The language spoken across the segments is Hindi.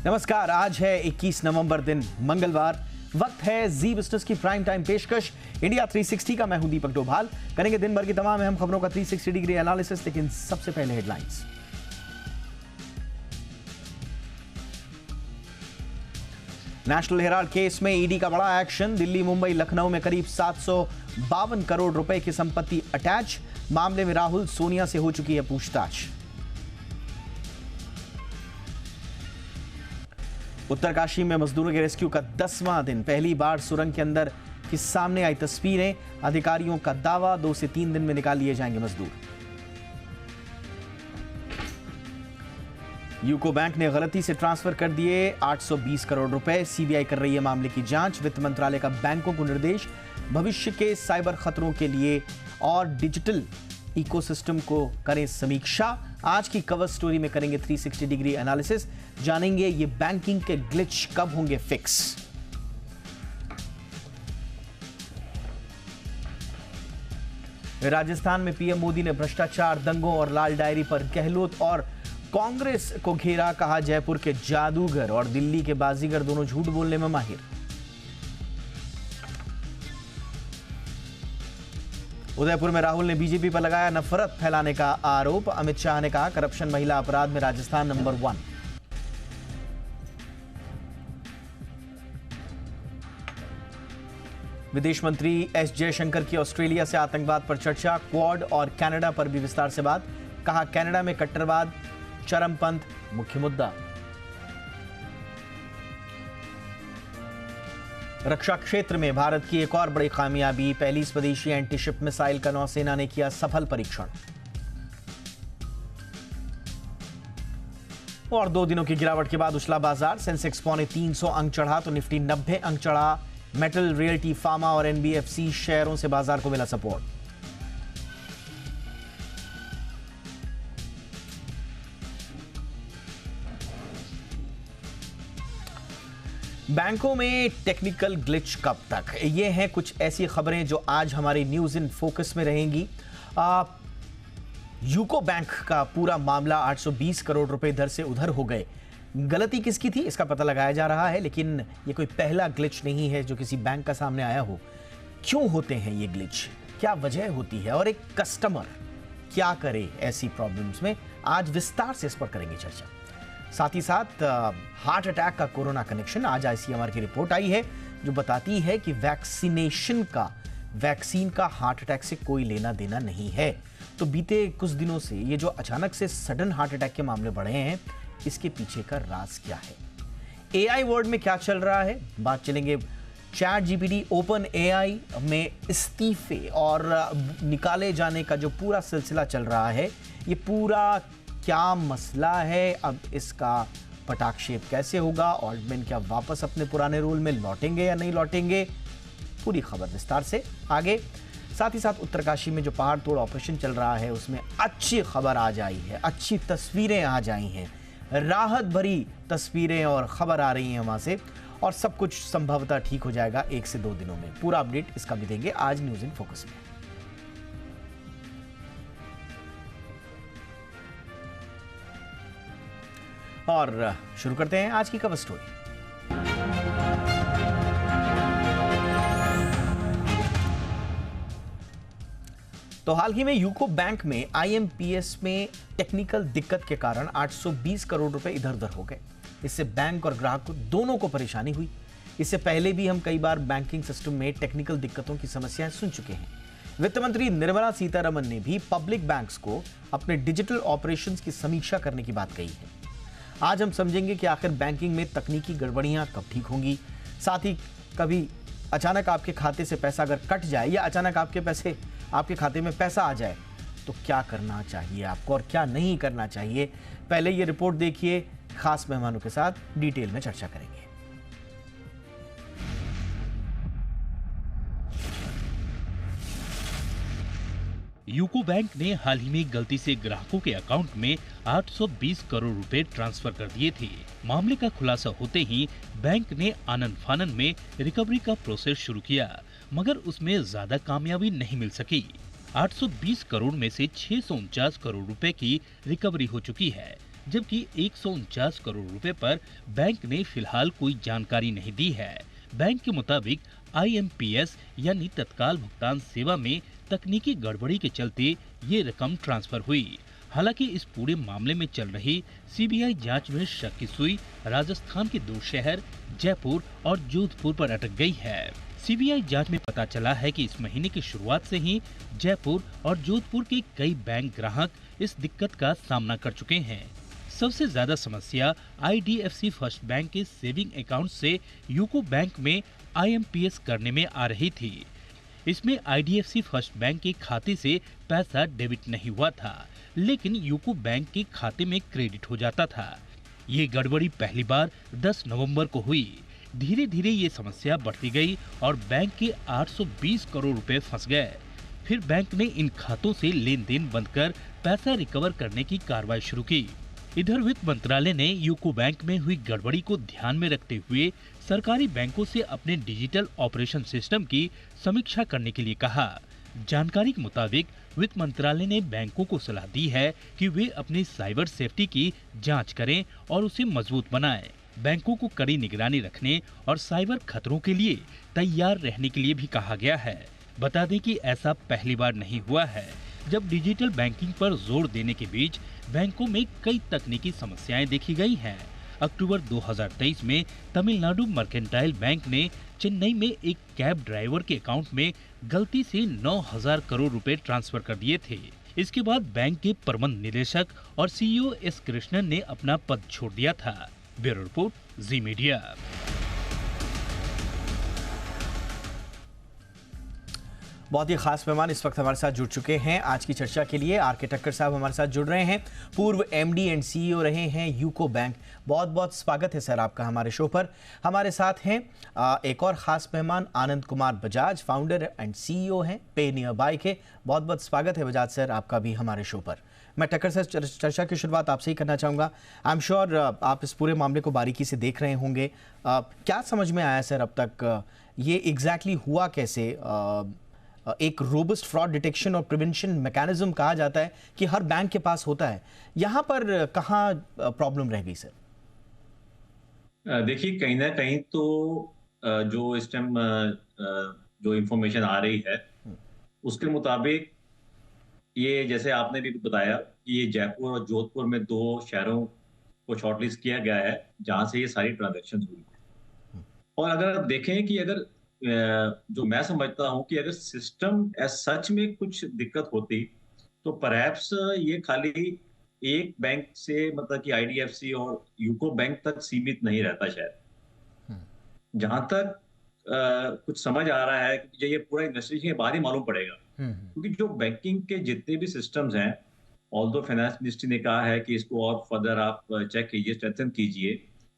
नमस्कार, आज है 21 नवंबर दिन मंगलवार। वक्त है जी बिजनेस की प्राइम टाइम पेशकश इंडिया 360 का। मैं हूं दीपक डोभाल। करेंगे दिन भर की तमाम अहम खबरों का 360 डिग्री एनालिसिस, लेकिन सबसे पहले हेडलाइंस। नेशनल हेराल्ड केस में ईडी का बड़ा एक्शन। दिल्ली, मुंबई, लखनऊ में करीब 752 करोड़ रुपए की संपत्ति अटैच। मामले में राहुल, सोनिया से हो चुकी है पूछताछ। उत्तरकाशी में मजदूरों के रेस्क्यू का 10वां दिन। पहली बार सुरंग के अंदर की सामने आई तस्वीरें। अधिकारियों का दावा 2 से 3 दिन में निकाल लिए जाएंगे मजदूर। यूको बैंक ने गलती से ट्रांसफर कर दिए 820 करोड़ रुपए। सीबीआई कर रही है मामले की जांच। वित्त मंत्रालय का बैंकों को निर्देश, भविष्य के साइबर खतरों के लिए और डिजिटल इकोसिस्टम को करें समीक्षा। आज की कवर स्टोरी में करेंगे 360 डिग्री एनालिसिस। जानेंगे ये बैंकिंग के ग्लिच कब होंगे फिक्स। राजस्थान में पीएम मोदी ने भ्रष्टाचार, दंगों और लाल डायरी पर गहलोत और कांग्रेस को घेरा। कहा जयपुर के जादूगर और दिल्ली के बाजीगर दोनों झूठ बोलने में माहिर। उदयपुर में राहुल ने बीजेपी पर लगाया नफरत फैलाने का आरोप। अमित शाह ने कहा करप्शन महिला अपराध में राजस्थान नंबर 1। विदेश मंत्री एस जयशंकर की ऑस्ट्रेलिया से आतंकवाद पर चर्चा। क्वाड और कनाडा पर भी विस्तार से बात। कहा कनाडा में कट्टरवाद, चरमपंथ मुख्य मुद्दा। रक्षा क्षेत्र में भारत की एक और बड़ी कामयाबी। पहली स्वदेशी एंटीशिप मिसाइल का नौसेना ने किया सफल परीक्षण। और 2 दिनों की गिरावट के बाद उछला बाजार। सेंसेक्स 350 अंक चढ़ा तो निफ्टी 90 अंक चढ़ा। मेटल, रियल्टी, फार्मा और एनबीएफसी शेयरों से बाजार को मिला सपोर्ट। बैंकों में टेक्निकल ग्लिच कब तक? ये हैं कुछ ऐसी खबरें जो आज हमारी न्यूज इन फोकस में रहेंगी। यूको बैंक का पूरा मामला 820 करोड़ रुपए इधर से उधर हो गए। गलती किसकी थी इसका पता लगाया जा रहा है, लेकिन ये कोई पहला ग्लिच नहीं है जो किसी बैंक का सामने आया हो। क्यों होते हैं ये ग्लिच, क्या वजह होती है और एक कस्टमर क्या करे ऐसी प्रॉब्लम्स में? आज विस्तार से इस पर करेंगे चर्चा। साथ ही साथ हार्ट अटैक का कोरोना कनेक्शन। आज आईसीएमआर की रिपोर्ट आई है जो बताती है कि वैक्सीन का हार्ट अटैक से कोई लेना देना नहीं है। तो बीते कुछ दिनों से ये जो अचानक से सडन हार्ट अटैक के मामले बढ़े हैं, इसके पीछे का राज क्या है? एआई वर्ल्ड में क्या चल रहा है, बात चलेंगे। चैट जीपीटी, ओपन एआई में इस्तीफे और निकाले जाने का जो पूरा सिलसिला चल रहा है, ये पूरा क्या मसला है? अब इसका पटाक्षेप कैसे होगा? ऑल्टमैन क्या वापस अपने पुराने रोल में लौटेंगे या नहीं लौटेंगे? पूरी खबर विस्तार से आगे। साथ ही साथ उत्तरकाशी में जो पहाड़ तोड़ ऑपरेशन चल रहा है उसमें अच्छी खबर आज आई है, अच्छी तस्वीरें आज आई हैं, राहत भरी तस्वीरें और खबर आ रही हैं वहां से, और सब कुछ संभवतः ठीक हो जाएगा 1 से 2 दिनों में। पूरा अपडेट इसका भी देंगे आज न्यूज इन फोकस में। और शुरू करते हैं आज की कवर स्टोरी। तो हाल ही में यूको बैंक में आईएमपीएस में टेक्निकल दिक्कत के कारण 820 करोड़ रुपए इधर उधर हो गए। इससे बैंक और ग्राहक को दोनों को परेशानी हुई। इससे पहले भी हम कई बार बैंकिंग सिस्टम में टेक्निकल दिक्कतों की समस्याएं सुन चुके हैं। वित्त मंत्री निर्मला सीतारमण ने भी पब्लिक बैंक्स को अपने डिजिटल ऑपरेशंस की समीक्षा करने की बात कही है। आज हम समझेंगे कि आखिर बैंकिंग में तकनीकी गड़बड़ियां कब ठीक होंगी। साथ ही कभी अचानक आपके खाते से पैसा अगर कट जाए या अचानक आपके खाते में पैसा आ जाए तो क्या करना चाहिए आपको और क्या नहीं करना चाहिए। पहले ये रिपोर्ट देखिए, खास मेहमानों के साथ डिटेल में चर्चा करेंगे। यूको बैंक ने हाल ही में गलती से ग्राहकों के अकाउंट में 820 करोड़ रुपए ट्रांसफर कर दिए थे। मामले का खुलासा होते ही बैंक ने आनन फानन में रिकवरी का प्रोसेस शुरू किया, मगर उसमें ज्यादा कामयाबी नहीं मिल सकी। 820 करोड़ में से 649 करोड़ रुपए की रिकवरी हो चुकी है। जबकि 149 करोड़ रुपए पर बैंक ने फिलहाल कोई जानकारी नहीं दी है। बैंक के मुताबिक IMPS यानी तत्काल भुगतान सेवा में तकनीकी गड़बड़ी के चलते ये रकम ट्रांसफर हुई। हालांकि इस पूरे मामले में चल रही CBI जांच में शक की सुई राजस्थान के 2 शहर जयपुर और जोधपुर पर अटक गई है। CBI जांच में पता चला है कि इस महीने की शुरुआत से ही जयपुर और जोधपुर के कई बैंक ग्राहक इस दिक्कत का सामना कर चुके हैं। सबसे ज्यादा समस्या IDFC फर्स्ट बैंक के सेविंग अकाउंट से यूको बैंक में IMPS करने में आ रही थी। इसमें IDFC फर्स्ट बैंक के खाते से पैसा डेबिट नहीं हुआ था, लेकिन यूको बैंक के खाते में क्रेडिट हो जाता था। ये गड़बड़ी पहली बार 10 नवंबर को हुई। धीरे धीरे ये समस्या बढ़ती गई और बैंक के 820 करोड़ रुपए फंस गए। फिर बैंक ने इन खातों से लेन देन बंद कर पैसा रिकवर करने की कार्रवाई शुरू की। इधर वित्त मंत्रालय ने यूको बैंक में हुई गड़बड़ी को ध्यान में रखते हुए सरकारी बैंकों से अपने डिजिटल ऑपरेशन सिस्टम की समीक्षा करने के लिए कहा। जानकारी के मुताबिक वित्त मंत्रालय ने बैंकों को सलाह दी है कि वे अपनी साइबर सेफ्टी की जांच करें और उसे मजबूत बनाएं। बैंकों को कड़ी निगरानी रखने और साइबर खतरों के लिए तैयार रहने के लिए भी कहा गया है। बता दें कि ऐसा पहली बार नहीं हुआ है जब डिजिटल बैंकिंग पर जोर देने के बीच बैंकों में कई तकनीकी समस्याएं देखी गई हैं। अक्टूबर 2023 में तमिलनाडु मर्केंटाइल बैंक ने चेन्नई में एक कैब ड्राइवर के अकाउंट में गलती से 9,000 करोड़ रुपए ट्रांसफर कर दिए थे। इसके बाद बैंक के प्रबंध निदेशक और CEO S कृष्णन ने अपना पद छोड़ दिया था। ब्यूरो रिपोर्ट, जी मीडिया। बहुत ही खास मेहमान इस वक्त हमारे साथ जुड़ चुके हैं। आज की चर्चा के लिए RK ठक्कर साहब हमारे साथ जुड़ रहे हैं। पूर्व MD एंड CEO रहे हैं यूको बैंक। बहुत बहुत स्वागत है सर आपका हमारे शो पर। हमारे साथ हैं एक और खास मेहमान Anand Kumar Bajaj, founder and CEO हैं पे नियर बाय के। बहुत बहुत स्वागत है बजाज सर आपका भी हमारे शो पर। मैं ठक्कर सर चर्चा की शुरुआत आपसे ही करना चाहूँगा। आई एम श्योर आप इस पूरे मामले को बारीकी से देख रहे होंगे। क्या समझ में आया सर अब तक, ये एग्जैक्टली हुआ कैसे? एक रोबस्ट फ्रॉड डिटेक्शन और प्रिवेंशन मैकेनिज्म कहा जाता है कि हर बैंक के पास होता है, यहाँ पर कहाँ प्रॉब्लम रह गई सर? देखिए, कहीं ना कहीं तो जो इस टाइम जो इंफॉर्मेशन आ रही है उसके मुताबिक ये, जैसे आपने भी बताया, ये जयपुर और जोधपुर में 2 शहरों को शॉर्टलिस्ट किया गया है जहां से ये सारी ट्रांजैक्शन हुई। और अगर आप देखें कि अगर जो मैं समझता हूं कि अगर सिस्टम एज सच में कुछ दिक्कत होती तो परहैप्स ये खाली एक बैंक से, मतलब कि IDFC और यूको बैंक तक सीमित नहीं रहता शायद। जहां तक कुछ समझ आ रहा है कि ये पूरा इन्वेस्टिगेशन के बाद ही मालूम पड़ेगा, क्योंकि जो बैंकिंग के जितने भी सिस्टम्स हैं, ऑल्दो फाइनेंस मिनिस्ट्री ने कहा है कि इसको और फर्दर आप चेक कीजिए, स्ट्रेंथन कीजिए,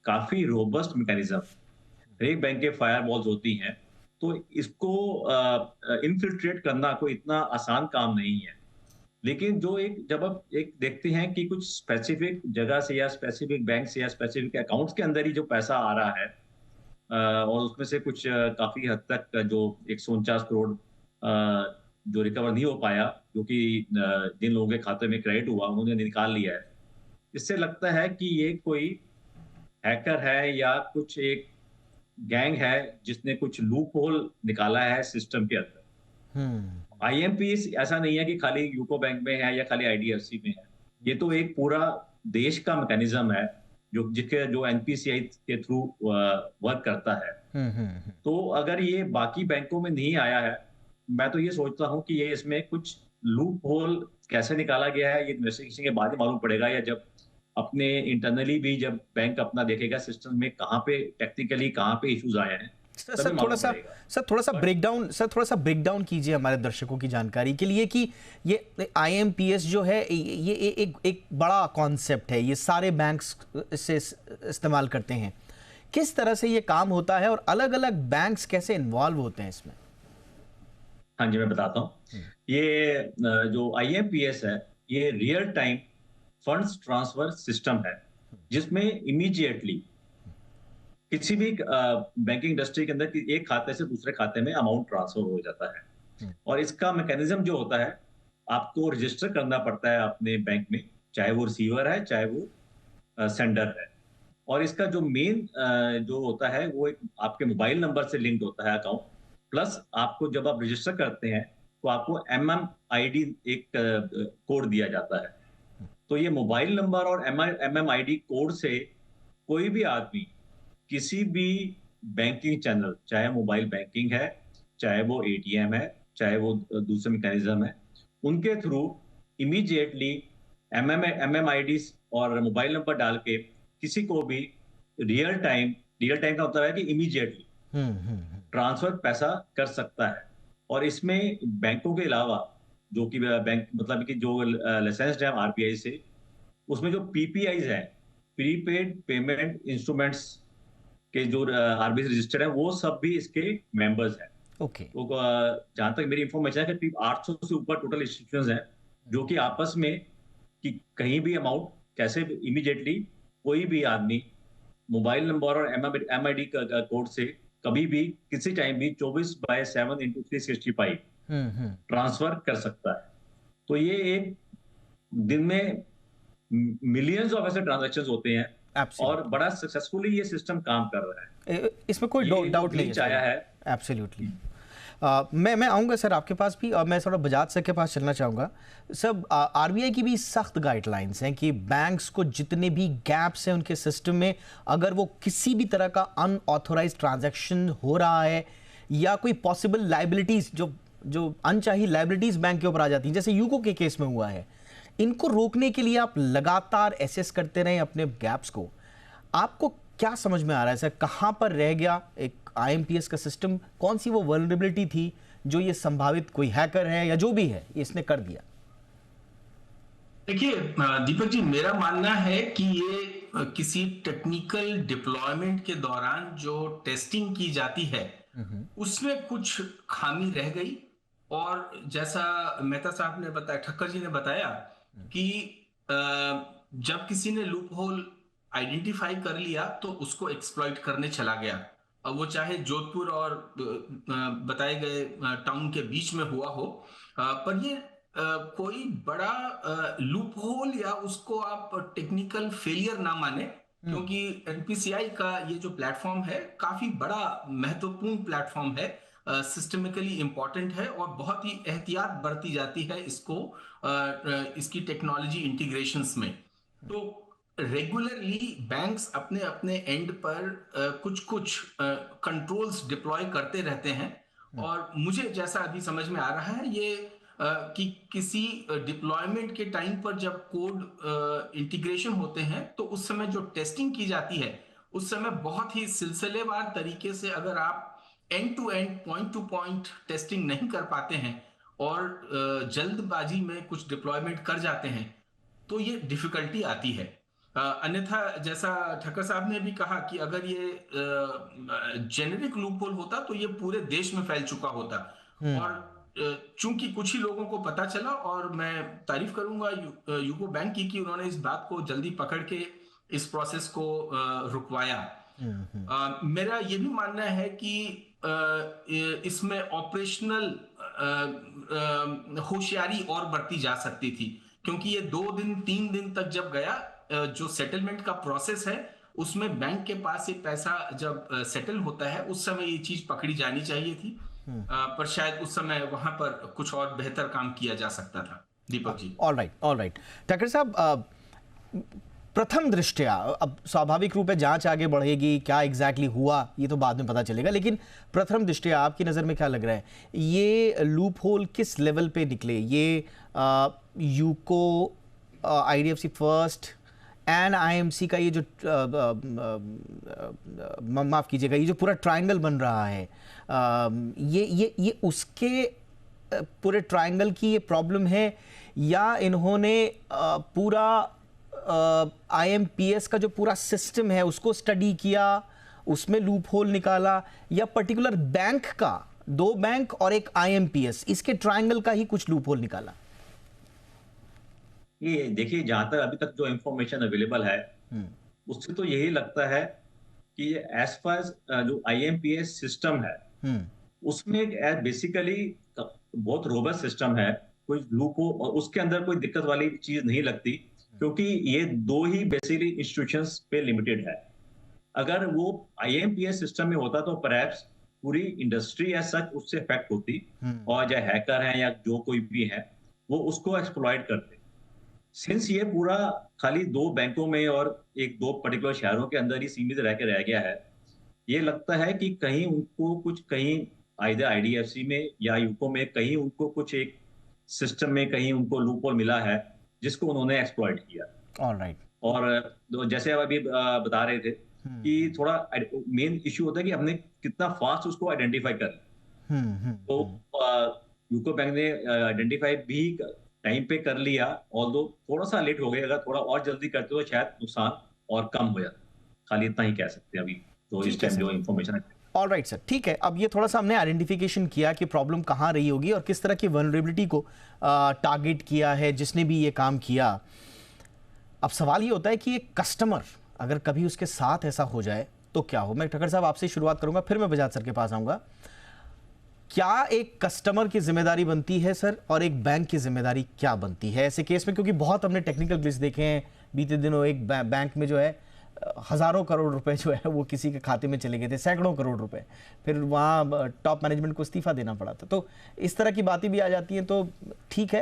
काफी रोबस्ट मैकेनिज्म, हर एक बैंक के फायरवॉल्स होती हैं, तो इसको इनफिल्ट्रेट करना कोई इतना आसान काम नहीं है। लेकिन जो जब आप देखते हैं कि कुछ स्पेसिफिक जगह से या स्पेसिफिक बैंक से या स्पेसिफिक अकाउंट्स के अंदर ही जो पैसा आ रहा है, और उसमें से कुछ काफी हद तक जो 149 करोड़ जो रिकवर नहीं हो पाया, जो कि जिन लोगों के खाते में क्रेडिट हुआ उन्होंने निकाल लिया है, इससे लगता है कि ये कोई हैकर है या कुछ एक गैंग है जिसने कुछ लूप होल निकाला है सिस्टम के अंदर। IMPS ऐसा नहीं है कि खाली यूको बैंक में है या खाली IDFC में है, ये तो एक पूरा देश का मैकेनिज्म है जो NPCI के थ्रू वर्क करता है। तो अगर ये बाकी बैंकों में नहीं आया है, मैं तो ये सोचता हूं कि ये इसमें कुछ लूप होल कैसे निकाला गया है, ये इन्वेस्टिगेशन के बाद ही मालूम पड़ेगा, या जब अपने इंटरनली भी जब बैंक अपना देखेगा सिस्टम में कहाँ पे टेक्निकली कहाँ पे इश्यूज आए हैं। सर थोड़ा सा ब्रेकडाउन कीजिए हमारे दर्शकों की जानकारी के लिए कि ये IMPS जो है ये एक बड़ा कॉन्सेप्ट है, ये सारे बैंक्स इसे इस्तेमाल करते हैं। किस तरह से ये काम होता है और अलग अलग बैंक्स कैसे इन्वॉल्व होते हैं इसमें? हाँ जी, मैं बताता हूँ। ये जो IMPS है, ये real time funds transfer system है, जिसमें इमीडिएटली किसी भी बैंकिंग इंडस्ट्री के अंदर एक खाते से दूसरे खाते में अमाउंट ट्रांसफर हो जाता है। और इसका मैकेनिज्म जो होता है, आपको रजिस्टर करना पड़ता है अपने बैंक में, चाहे वो रिसीवर है चाहे वो सेंडर है। और इसका जो मेन जो होता है वो एक आपके मोबाइल नंबर से लिंक्ड होता है अकाउंट, प्लस आपको जब आप रजिस्टर करते हैं तो आपको MMID एक कोड दिया जाता है। तो ये मोबाइल नंबर और MMID कोड से कोई भी आदमी किसी भी बैंकिंग चैनल, चाहे मोबाइल बैंकिंग है, चाहे वो एटीएम है, चाहे वो दूसरे मैकेनिज्म है, उनके थ्रू इमीडिएटली MMID और मोबाइल नंबर डाल के किसी को भी रियल टाइम का मतलब है कि इमीडिएटली ट्रांसफर पैसा कर सकता है। और इसमें बैंकों के अलावा जो कि बैंक मतलब कि जो लाइसेंस्ड है आरबीआई से, उसमें जो पीपीआईज है, प्रीपेड पेमेंट इंस्ट्रूमेंट्स के जो आरबीआई रजिस्टर्ड है, वो सब भी इसके मेंबर्स हैं। ओके। तो जहां तक मेरी इंफॉर्मेशन है कि करीब 800 से ऊपर टोटल इंस्टीट्यूशंस हैं जो कि आपस में कि कहीं भी अमाउंट कैसे इमीडिएटली कोई भी आदमी मोबाइल नंबर और MMID का कोड से कभी भी किसी टाइम भी 24/7 × 365 ट्रांसफर कर सकता है। तो ये एक दिन में मिलियंस ऑफ ऐसे ट्रांजैक्शंस होते हैं और बड़ा सक्सेसफुली ये सिस्टम काम कर रहा है। इसमें कोई डाउट नहीं आया है। एब्सोल्युटली। मैं आऊँगा सर आपके पास भी, और मैं थोड़ा बजाज सर के पास चलना चाहूँगा। सब आरबीआई की भी सख्त गाइडलाइंस हैं कि बैंक्स को जितने भी गैप्स हैं उनके सिस्टम में, अगर वो किसी भी तरह का अनऑथोराइज ट्रांजैक्शन हो रहा है या कोई पॉसिबल लाइबिलिटीज जो अनचाही लाइबिलिटीज बैंक के ऊपर आ जाती हैं, जैसे यूको के केस में हुआ है, इनको रोकने के लिए आप लगातार एसेस करते रहें अपने गैप्स को। आपको क्या समझ में आ रहा है सर, कहाँ पर रह गया एक आईएमपीएस का सिस्टम? कौन सी वो वल्नरेबिलिटी थी जो ये संभावित कोई हैकर है या जो भी है इसने कर दिया? देखिए दीपक जी, मेरा मानना है कि ये किसी टेक्निकल डिप्लॉयमेंट के दौरान जो टेस्टिंग की जाती है उसमें कुछ खामी रह गई। और जैसा मेहता साहब ने बताया, ठक्कर जी ने बताया कि जब किसी ने लूप होल आइडेंटिफाई कर लिया तो उसको एक्सप्लॉइट करने चला गया। अब वो चाहे जोधपुर और बताए गए टाउन के बीच में हुआ हो, पर ये कोई बड़ा लूप होल या उसको आप टेक्निकल फेलियर ना माने, क्योंकि एनपीसीआई का ये जो प्लेटफॉर्म है काफी बड़ा महत्वपूर्ण प्लेटफॉर्म है, सिस्टमिकली इंपॉर्टेंट है और बहुत ही एहतियात बरती जाती है इसको इसकी टेक्नोलॉजी इंटीग्रेशंस में। तो रेगुलरली बैंक्स अपने अपने एंड पर कुछ कंट्रोल्स डिप्लॉय करते रहते हैं। और मुझे जैसा अभी समझ में आ रहा है ये कि किसी डिप्लॉयमेंट के टाइम पर जब कोड इंटीग्रेशन होते हैं तो उस समय जो टेस्टिंग की जाती है उस समय बहुत ही सिलसिलेवार तरीके से अगर आप end to end point to point testing नहीं कर पाते हैं और जल्दबाजी में कुछ डिप्लॉयमेंट कर जाते हैं तो ये डिफिकल्टी आती है। अन्यथा जैसा ठक्कर साहब ने भी कहा कि अगर ये जेनेरिक लूपहोल होता तो ये पूरे देश में फैल चुका होता। और चूंकि कुछ ही लोगों को पता चला, और मैं तारीफ करूंगा यूको बैंक की कि उन्होंने इस बात को जल्दी पकड़ के इस प्रोसेस को रुकवाया। मेरा ये भी मानना है कि इसमें ऑपरेशनल होशियारी और बरती जा सकती थी, क्योंकि ये 2 दिन 3 दिन तक जब गया, जो सेटलमेंट का प्रोसेस है उसमें बैंक के पास ये पैसा जब सेटल होता है उस समय ये चीज पकड़ी जानी चाहिए थी। पर शायद उस समय वहां पर कुछ और बेहतर काम किया जा सकता था। दीपक जी। ऑल राइट ठक्कर साहब, प्रथम दृष्टया अब स्वाभाविक रूप से जांच आगे बढ़ेगी, क्या एग्जैक्टली हुआ ये तो बाद में पता चलेगा, लेकिन प्रथम दृष्टया आपकी नज़र में क्या लग रहा है, ये लूप होल किस लेवल पे निकले? ये UCO, IDFC first and IMC का ये जो माफ़ कीजिएगा, ये जो पूरा ट्रायंगल बन रहा है, ये उसके पूरे ट्रायंगल की ये प्रॉब्लम है, या इन्होंने पूरा आईएमपीएस का जो पूरा सिस्टम है उसको स्टडी किया, उसमें लूप होल निकाला, या पर्टिकुलर बैंक का, 2 बैंक और एक आईएमपीएस, इसके ट्रायंगल का ही कुछ लूप होल निकाला? ये देखिए, जहां तक अभी तक जो इंफॉर्मेशन अवेलेबल है उससे तो यही लगता है कि ये एज फार जो आईएमपीएस सिस्टम है उसमें बेसिकली बहुत रोबस्ट सिस्टम है, कोई लूप हो और उसके अंदर कोई दिक्कत वाली चीज नहीं लगती। क्योंकि ये दो ही बेसिकली इंस्टीट्यूशंस पे लिमिटेड है। अगर वो आईएमपीएस सिस्टम में होता तो परहैप्स पूरी इंडस्ट्री एज सच उससे इफेक्ट होती, और चाहे हैकर हैं या जो कोई भी है वो उसको एक्सप्लॉइट करते। सिंस ये पूरा खाली दो बैंकों में और एक दो पर्टिकुलर शहरों के अंदर ही सीमित रह के रह गया है, ये लगता है कि कहीं उनको कुछ कहीं आइदर आईडीएफसी में या यूको में कहीं उनको कुछ एक सिस्टम में कहीं उनको लूपहोल मिला है जिसको उन्होंने एक्सप्लॉइट किया। ऑलराइट। और जैसे आप अभी बता रहे थे कि थोड़ा मेन इश्यू होता है कि हमने कितना फास्ट उसको आइडेंटिफाई कर लिया। तो यूको बैंक ने आइडेंटिफाई भी टाइम पे कर लिया, ऑल्दो थोड़ा सा लेट हो गया। अगर थोड़ा और जल्दी करते तो शायद नुकसान और कम हो जाता। खाली इतना ही कह सकते हैं अभी तो इस टाइम जो इन्फॉर्मेशन है। ऑलराइट सर, ठीक है। अब ये थोड़ा सा हमने आइडेंटिफिकेशन किया कि प्रॉब्लम कहाँ रही होगी और किस तरह की वल्नरेबिलिटी को टारगेट किया है जिसने भी ये काम किया। अब सवाल ये होता है कि एक कस्टमर अगर कभी उसके साथ ऐसा हो जाए तो क्या हो। मैं ठक्कर साहब आपसे शुरुआत करूंगा, फिर मैं बजाज सर के पास आऊंगा। क्या एक कस्टमर की जिम्मेदारी बनती है सर और एक बैंक की जिम्मेदारी क्या बनती है ऐसे केस में? क्योंकि बहुत हमने टेक्निकल ग्लिच देखे हैं बीते दिनों। एक बैंक में जो है हजारों करोड़ रुपए जो है वो किसी के खाते में चले गए थे, सैकड़ों करोड़ रुपए, फिर वहाँ टॉप मैनेजमेंट को इस्तीफा देना पड़ा था। तो इस तरह की बातें भी आ जाती हैं। तो ठीक है,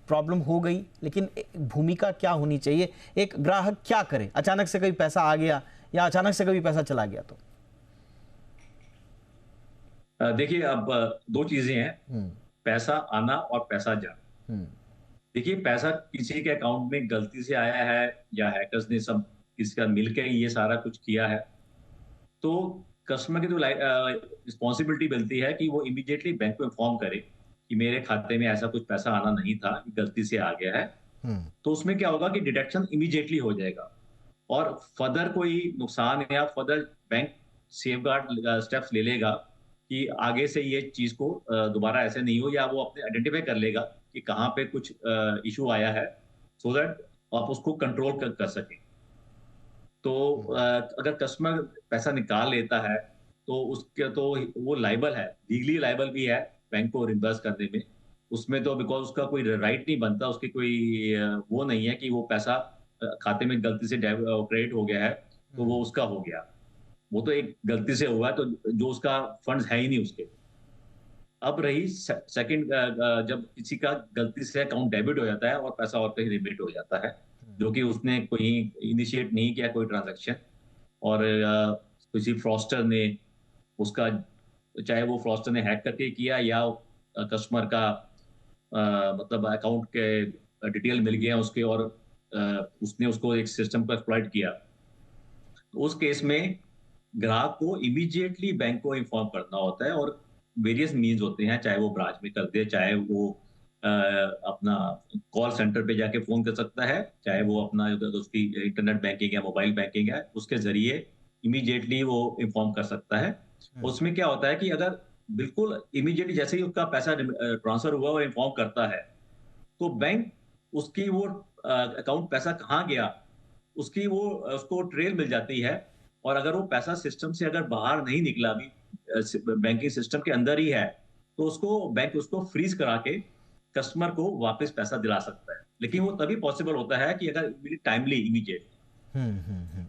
प्रॉब्लम हो गई, लेकिन भूमिका क्या होनी चाहिए? एक ग्राहक क्या करे? अचानक से कभी पैसा आ गया या अचानक से कभी पैसा चला गया तो? देखिए, अब दो चीजें हैं, पैसा आना और पैसा जाना। देखिए, पैसा किसी के अकाउंट में गलती से आया है या हैकर्स ने सब किसी का मिलकर ये सारा कुछ किया है, तो कस्टमर की तो रिस्पॉन्सिबिलिटी बनती है कि वो इमीडिएटली बैंक को इन्फॉर्म करे कि मेरे खाते में ऐसा कुछ पैसा आना नहीं था, गलती से आ गया है। तो उसमें क्या होगा कि डिटेक्शन इमीडिएटली हो जाएगा और फर्दर कोई नुकसान या फर्दर बैंक सेफगार्ड स्टेप्स ले लेगा कि आगे से ये चीज को दोबारा ऐसे नहीं हो, या वो अपने आइडेंटिफाई कर लेगा कि कहाँ पे कुछ इशू आया है, सो दैट आप उसको कंट्रोल कर सकें। तो अगर कस्टमर पैसा निकाल लेता है तो उसके तो वो लाइबल है, लीगली लाइबल भी है बैंक को रिम्बर्स करने में। उसमें तो बिकॉज उसका कोई राइट नहीं बनता, उसकी कोई वो नहीं है कि वो पैसा खाते में गलती से क्रेडिट हो गया है तो वो उसका हो गया। वो तो एक गलती से हुआ है, तो जो उसका फंड्स है ही नहीं उसके। अब रही सेकंड, जब किसी का गलती से अकाउंट डेबिट हो जाता है और पैसा और कहीं रिमिट हो जाता है, जो कि उसने कोई इनिशिएट नहीं किया कोई ट्रांजैक्शन, और किसी फ्रॉस्टर ने उसका, चाहे वो फ्रॉस्टर ने हैक करके किया या कस्टमर का मतलब अकाउंट के डिटेल मिल गया उसके और उसने उसको एक सिस्टम को एक्सप्लॉइट किया, तो उस केस में ग्राहक को इमीडिएटली बैंक को इन्फॉर्म करना होता है। और वेरियस मीन्स होते हैं, चाहे वो ब्रांच में कर दे, चाहे वो अपना कॉल सेंटर पे जाके फोन कर सकता है, चाहे वो अपना उसकी इंटरनेट बैंकिंग या मोबाइल बैंकिंग है उसके जरिए इमीडिएटली वो इन्फॉर्म कर सकता है। उसमें क्या होता है कि अगर बिल्कुल इमीडिएटली जैसे ही उसका पैसा ट्रांसफर हुआ और इन्फॉर्म करता है, तो बैंक उसकी वो अकाउंट पैसा कहाँ गया उसकी वो उसको ट्रेल मिल जाती है। और अगर वो पैसा सिस्टम से अगर बाहर नहीं निकला, अभी बैंकिंग सिस्टम के अंदर ही है, तो उसको बैंक उसको फ्रीज करा के कस्टमर को वापस पैसा दिला सकता है। लेकिन वो तभी पॉसिबल होता है कि अगर टाइमली इमीडिएट।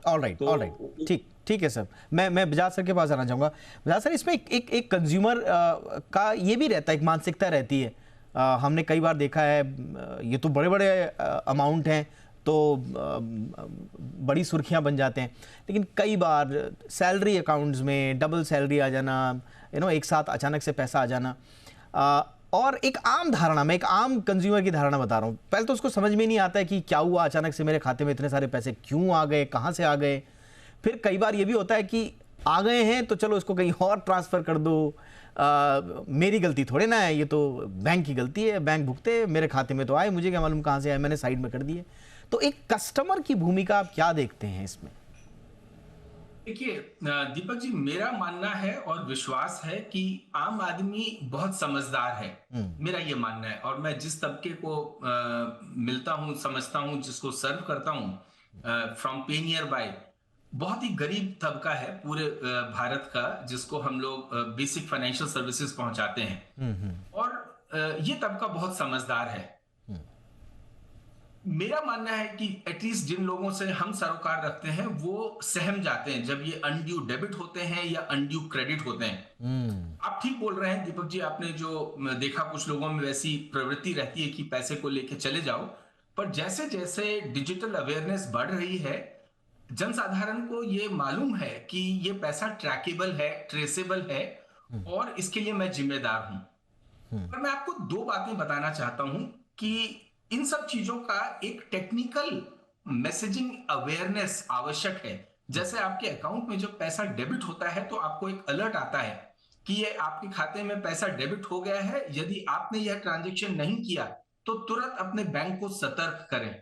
ऑलराइट, ऑलराइट, ठीक है सर। मैं बजाज सर के पास आना चाहूँगा। बजाज सर, इसमें एक कंज्यूमर का ये भी रहता है, एक मानसिकता रहती है। हमने कई बार देखा है, ये तो बड़े बड़े अमाउंट हैं तो बड़ी सुर्खियां बन जाते हैं, लेकिन कई बार सैलरी अकाउंट्स में डबल सैलरी आ जाना, एक साथ अचानक से पैसा आ जाना, और एक आम धारणा, मैं एक आम कंज्यूमर की धारणा बता रहा हूँ, पहले तो उसको समझ में नहीं आता है कि क्या हुआ, अचानक से मेरे खाते में इतने सारे पैसे क्यों आ गए, कहाँ से आ गए। फिर कई बार ये भी होता है कि आ गए हैं तो चलो इसको कहीं और ट्रांसफ़र कर दो, मेरी गलती थोड़े ना है, ये तो बैंक की गलती है, बैंक भुगते, मेरे खाते में तो आए, मुझे क्या मालूम कहाँ से आए, मैंने साइड में कर दिए। तो एक कस्टमर की भूमिका आप क्या देखते हैं इसमें? देखिए दीपक जी, मेरा मानना है और विश्वास है कि आम आदमी बहुत समझदार है। मेरा ये मानना है, और मैं जिस तबके को मिलता हूँ, समझता हूँ, जिसको सर्व करता हूँ फ्रॉम पे नियर बाय, बहुत ही गरीब तबका है पूरे भारत का, जिसको हम लोग बेसिक फाइनेंशियल सर्विसेज पहुंचाते हैं। और ये तबका बहुत समझदार है। मेरा मानना है कि एटलीस्ट जिन लोगों से हम सरोकार रखते हैं वो सहम जाते हैं जब ये अनड्यू डेबिट होते हैं या अनड्यू क्रेडिट होते हैं। आप ठीक बोल रहे हैं दीपक जी, आपने जो देखा कुछ लोगों में वैसी प्रवृत्ति रहती है कि पैसे को लेके चले जाओ, पर जैसे जैसे डिजिटल अवेयरनेस बढ़ रही है, जनसाधारण को ये मालूम है कि ये पैसा ट्रैकेबल है, ट्रेसेबल है और इसके लिए मैं जिम्मेदार हूं। पर मैं आपको दो बातें बताना चाहता हूं कि इन सब चीजों का एक टेक्निकल मैसेजिंग अवेयरनेस आवश्यक है। जैसे आपके अकाउंट में जब पैसा डेबिट होता है तो आपको एक अलर्ट आता है कि ये आपके खाते में पैसा डेबिट हो गया है, यदि आपने यह ट्रांजैक्शन नहीं किया तो तुरंत अपने बैंक को सतर्क करें।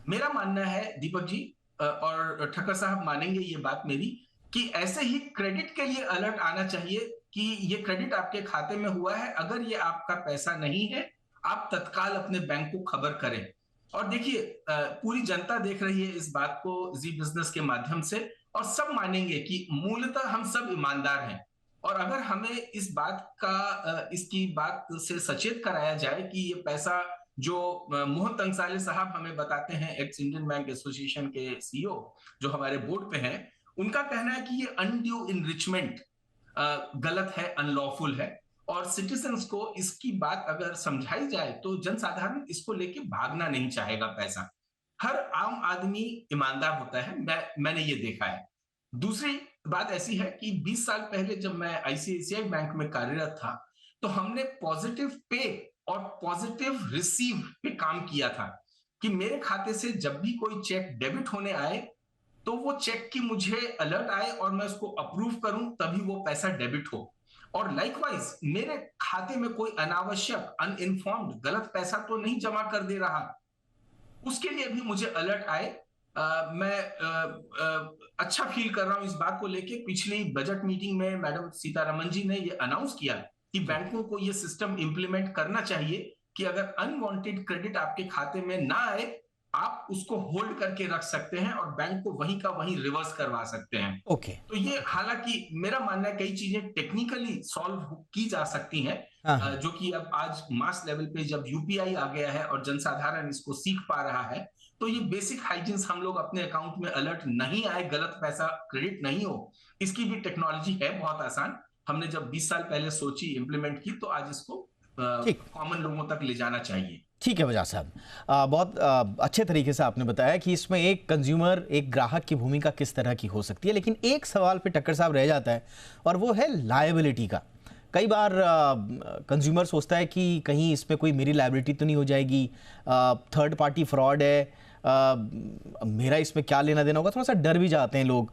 मेरा मानना है दीपक जी, और ठक्कर साहब मानेंगे ये बात मेरी, कि ऐसे ही क्रेडिट के लिए अलर्ट आना चाहिए कि ये क्रेडिट आपके खाते में हुआ है, अगर ये आपका पैसा नहीं है आप तत्काल अपने बैंक को खबर करें। और देखिए पूरी जनता देख रही है इस बात को जी बिजनेस के माध्यम से, और सब मानेंगे कि मूलतः हम सब ईमानदार हैं। और अगर हमें इस बात का इसकी बात से सचेत कराया जाए कि ये पैसा जो मोहन तंसाले साहब हमें बताते हैं, एक्स इंडियन बैंक एसोसिएशन के सीईओ जो हमारे बोर्ड पे हैं, उनका कहना है कि ये अनड्यू इनरिचमेंट गलत है, अनलॉफुल है, और सिटीजन्स को इसकी बात अगर समझाई जाए तो जनसाधारण इसको लेके भागना नहीं चाहेगा पैसा। हर आम आदमी ईमानदार होता है, मैंने ये देखा है। दूसरी बात ऐसी है कि 20 साल पहले जब मैं आईसीआईसीआई बैंक में कार्यरत था तो हमने पॉजिटिव पे और पॉजिटिव रिसीव पे काम किया था कि मेरे खाते से जब भी कोई चेक डेबिट होने आए तो वो चेक की मुझे अलर्ट आए और मैं उसको अप्रूव करूं, तभी वो पैसा डेबिट हो। और लाइकवाइज मेरे खाते में कोई अनावश्यक अनइन्फॉर्म्ड गलत पैसा तो नहीं जमा कर दे रहा, उसके लिए भी मुझे अलर्ट आए। मैं अच्छा फील कर रहा हूं इस बात को लेके। पिछली बजट मीटिंग में मैडम सीतारमन जी ने ये अनाउंस किया कि बैंकों को ये सिस्टम इंप्लीमेंट करना चाहिए कि अगर अनवांटेड क्रेडिट आपके खाते में ना आए, आप उसको होल्ड करके रख सकते हैं और बैंक को वहीं का वहीं रिवर्स करवा सकते हैं। ओके। तो ये हालांकि मेरा मानना है कई चीजें टेक्निकली सॉल्व की जा सकती हैं, हाँ। जो कि अब आज मास लेवल पे जब यूपीआई आ गया है और जनसाधारण इसको सीख पा रहा है, तो ये बेसिक हाइजीन्स हम लोग अपने अकाउंट में अलर्ट नहीं आए, गलत पैसा क्रेडिट नहीं हो, इसकी भी टेक्नोलॉजी है बहुत आसान। हमने जब 20 साल पहले सोची, इंप्लीमेंट की, तो आज इसको ठीक। कॉमन लोगों तक ले जाना चाहिए। ठीक है बजाज साहब, बहुत अच्छे तरीके से आपने बताया कि इसमें एक कंज्यूमर, एक ग्राहक की भूमिका किस तरह की हो सकती है। लेकिन एक सवाल पे टक्कर साहब रह जाता है और वो है लायबिलिटी का। कई बार कंज्यूमर सोचता है कि कहीं इसमें कोई मेरी लायबिलिटी तो नहीं हो जाएगी, थर्ड पार्टी फ्रॉड है, मेरा इसमें क्या लेना देना होगा, थोड़ा सा डर भी जाते हैं लोग।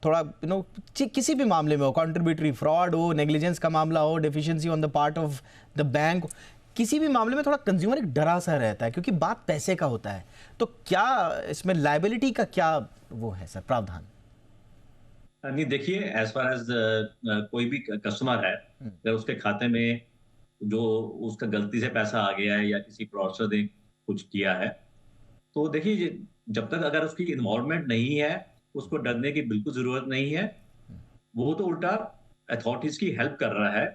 थोड़ा किसी भी मामले में हो, कंट्रीब्यूटरी फ्रॉड हो, नेग्लिजेंस का मामला हो, deficiency on the part of the bank, किसी भी मामले में थोड़ा कंज्यूमर एक डरा सा रहता है क्योंकि बात पैसे का होता है। तो क्या इसमें लायबिलिटी का क्या वो है सर, प्रावधान? नहीं, देखिए, एज फार एज कोई भी कस्टमर है, अगर उसके खाते में जो उसका गलती से पैसा आ गया है या किसी फ्रॉडस्टर ने कुछ किया है, तो देखिए, जब तक अगर उसकी इन्वॉल्वमेंट नहीं है, उसको डरने की बिल्कुल जरूरत नहीं है। वो तो उल्टा अथॉरिटीज की हेल्प कर रहा है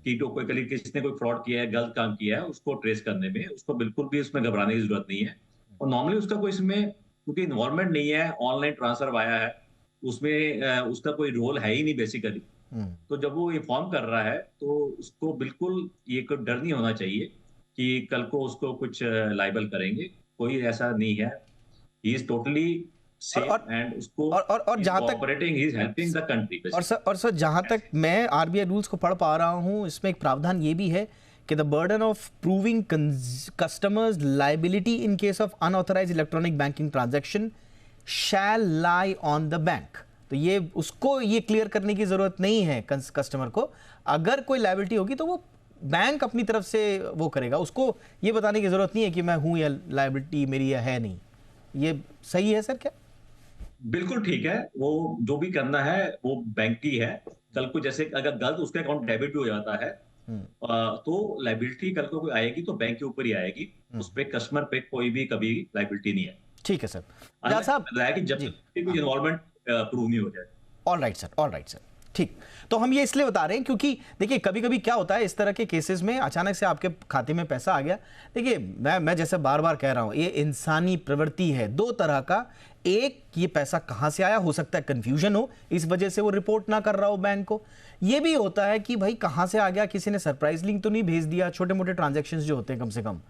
कि जो कोई किसने कोई फ्रॉड किया है, गलत काम किया है, उसको ट्रेस करने में उसको बिल्कुल भी उसमें घबराने की जरूरत नहीं है। और नॉर्मली उसका कोई इसमें क्योंकि इन्वॉल्वमेंट नहीं है, ऑनलाइन ट्रांसफर आया है, उसमें उसका कोई रोल है ही नहीं बेसिकली। तो जब वो इन्फॉर्म कर रहा है तो उसको बिल्कुल ये कोई डर नहीं होना चाहिए कि कल को उसको कुछ लाइबल करेंगे, कोई ऐसा नहीं है। He is totally safe and उसको और जहां तक cooperating, he is helping the country. और सर जहां तक मैं आरबीआई रूल्स को पढ़ पा रहा हूं, इसमें एक प्रावधान ये भी है कि the burden of proving customers liability in case of unauthorised electronic banking transaction shall lie on the bank. तो ये उसको ये क्लियर करने की जरूरत नहीं है कस्टमर को, अगर कोई लायबिलिटी होगी तो वो बैंक अपनी तरफ से वो करेगा, उसको ये बताने की जरूरत नहीं है कि मैं हूं या लायबिलिटी मेरी या है नहीं। ये सही है सर क्या? बिल्कुल ठीक है, वो जो भी करना है वो बैंक की है। कल को जैसे अगर गलत उसका अकाउंट डेबिट हो जाता है तो लायबिलिटी कल को कोई आएगी तो बैंक के ऊपर ही आएगी, उस पे कस्टमर पे कोई भी कभी लायबिलिटी नहीं है। ठीक है सर। साहब, जब तक कोई इन्वॉल्वमेंट प्रूव नहीं हो जाए। All right sir, all right sir. ठीक, तो हम ये इसलिए बता रहे हैं क्योंकि देखिए कभी कभी क्या होता है इस तरह के केसेस में, अचानक से आपके खाते में पैसा आ गया। देखिए मैं जैसे बार बार कह रहा हूं, ये इंसानी प्रवृत्ति है दो तरह का। एक, ये पैसा कहां से आया, हो सकता है कंफ्यूजन हो, इस वजह से वो रिपोर्ट ना कर रहा हो बैंक को। ये भी होता है कि भाई कहां से आ गया, किसी ने सरप्राइजली तो नहीं भेज दिया, छोटे मोटे ट्रांजैक्शंस जो होते हैं कम से कम,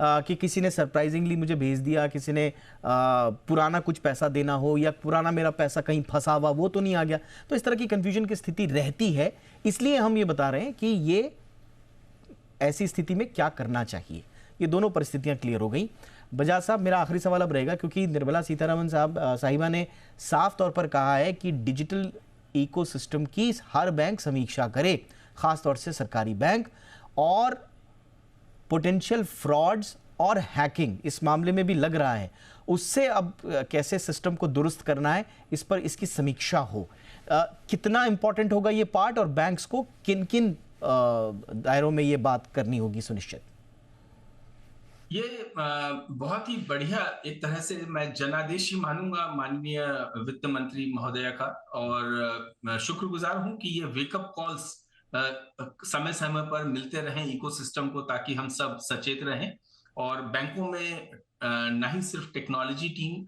कि किसी ने सरप्राइजिंगली मुझे भेज दिया, किसी ने पुराना कुछ पैसा देना हो या पुराना मेरा पैसा कहीं फंसा हुआ वो तो नहीं आ गया। तो इस तरह की कंफ्यूजन की स्थिति रहती है, इसलिए हम ये बता रहे हैं कि ये ऐसी स्थिति में क्या करना चाहिए। ये दोनों परिस्थितियां क्लियर हो गई। बजाज साहब, मेरा आखिरी सवाल अब रहेगा, क्योंकि निर्मला सीतारमण साहिबा ने साफ तौर पर कहा है कि डिजिटल इकोसिस्टम की हर बैंक समीक्षा करे, खासतौर से सरकारी बैंक, और पोटेंशियल फ्रॉड्स और हैकिंग इस मामले में भी लग रहा है, उससे अब कैसे सिस्टम को दुरुस्त करना है, इस पर इसकी समीक्षा हो। कितना इंपॉर्टेंट होगा ये पार्ट, और बैंक्स को किन किन दायरों में ये बात करनी होगी सुनिश्चित? ये बहुत ही बढ़िया, एक तरह से मैं जनादेश ही मानूंगा माननीय वित्त मंत्री महोदया का, और शुक्रगुजार हूं कि ये वेकअप कॉल्स समय समय पर मिलते रहें इकोसिस्टम को, ताकि हम सब सचेत रहें। और बैंकों में न ही सिर्फ टेक्नोलॉजी टीम,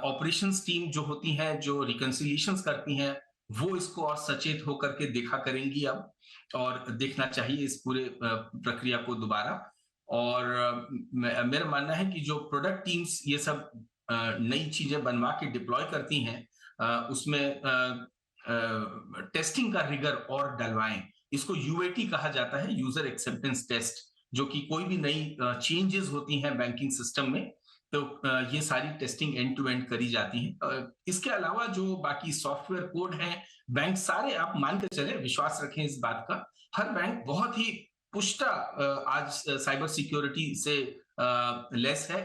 ऑपरेशंस टीम जो होती हैं, जो रिकंसिलिएशंस करती हैं, वो इसको और सचेत होकर के देखा करेंगी अब, और देखना चाहिए इस पूरे प्रक्रिया को दोबारा। और मेरा मानना है कि जो प्रोडक्ट टीम्स ये सब नई चीजें बनवा के डिप्लॉय करती हैं, उसमें टेस्टिंग का रिगर और डलवाएं। इसको यूएटी कहा जाता है, यूजर एक्सेप्टेंस टेस्ट, जो कि कोई भी नई चेंजेस होती हैं बैंकिंग सिस्टम में, तो ये सारी टेस्टिंग एंड टू एंड करी जाती है। इसके अलावा जो बाकी सॉफ्टवेयर कोड हैं, बैंक सारे, आप मान के चले, विश्वास रखें इस बात का, हर बैंक बहुत ही पुष्टा आज साइबर सिक्योरिटी से लेस है,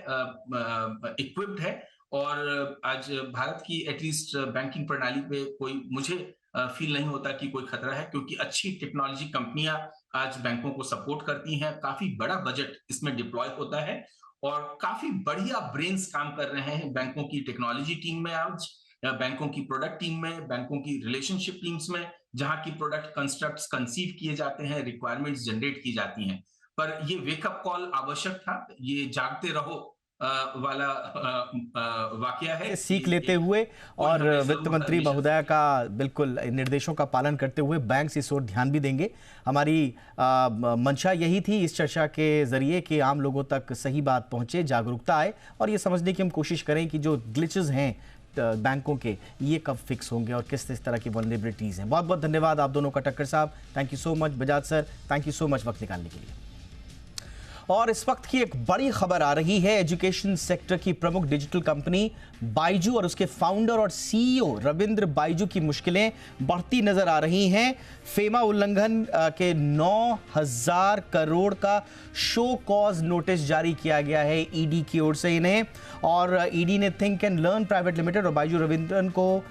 इक्विप्ड है। और आज भारत की एटलीस्ट बैंकिंग प्रणाली पे कोई मुझे फील नहीं होता कि कोई खतरा है, क्योंकि अच्छी टेक्नोलॉजी कंपनियां आज बैंकों को सपोर्ट करती हैं, काफी बड़ा बजट इसमें डिप्लॉय होता है, और काफी बढ़िया ब्रेन्स काम कर रहे हैं बैंकों की टेक्नोलॉजी टीम में आज, बैंकों की प्रोडक्ट टीम में, बैंकों की रिलेशनशिप टीम्स में, जहां की प्रोडक्ट कंस्ट्रक्ट्स कंसीव किए जाते हैं, रिक्वायरमेंट्स जनरेट की जाती हैं। पर ये वेकअप कॉल आवश्यक था, ये जागते रहो वाला वाकया है, सीख लेते हुए और वित्त मंत्री महोदया का बिल्कुल निर्देशों का पालन करते हुए बैंक्स इस ओर ध्यान भी देंगे। हमारी मंशा यही थी इस चर्चा के जरिए कि आम लोगों तक सही बात पहुंचे, जागरूकता आए, और ये समझने की हम कोशिश करें कि जो ग्लिचेस हैं बैंकों के, ये कब फिक्स होंगे और किस किस तरह की वल्नरेबिलिटीज हैं। बहुत बहुत धन्यवाद आप दोनों का, टक्कर साहब thank you so much, Bajaj sir thank you so much वक्त निकालने के लिए। और इस वक्त की एक बड़ी खबर आ रही है, एजुकेशन सेक्टर की प्रमुख डिजिटल कंपनी बायजू और उसके फाउंडर और सीईओ रविंद्र बायजू की मुश्किलें बढ़ती नजर आ रही हैं। फेमा उल्लंघन के 9,000 करोड़ का शो कॉज नोटिस जारी किया गया है ईडी की ओर से इन्हें, और ईडी ने think and learn private limited और बायजू रविंद्रन को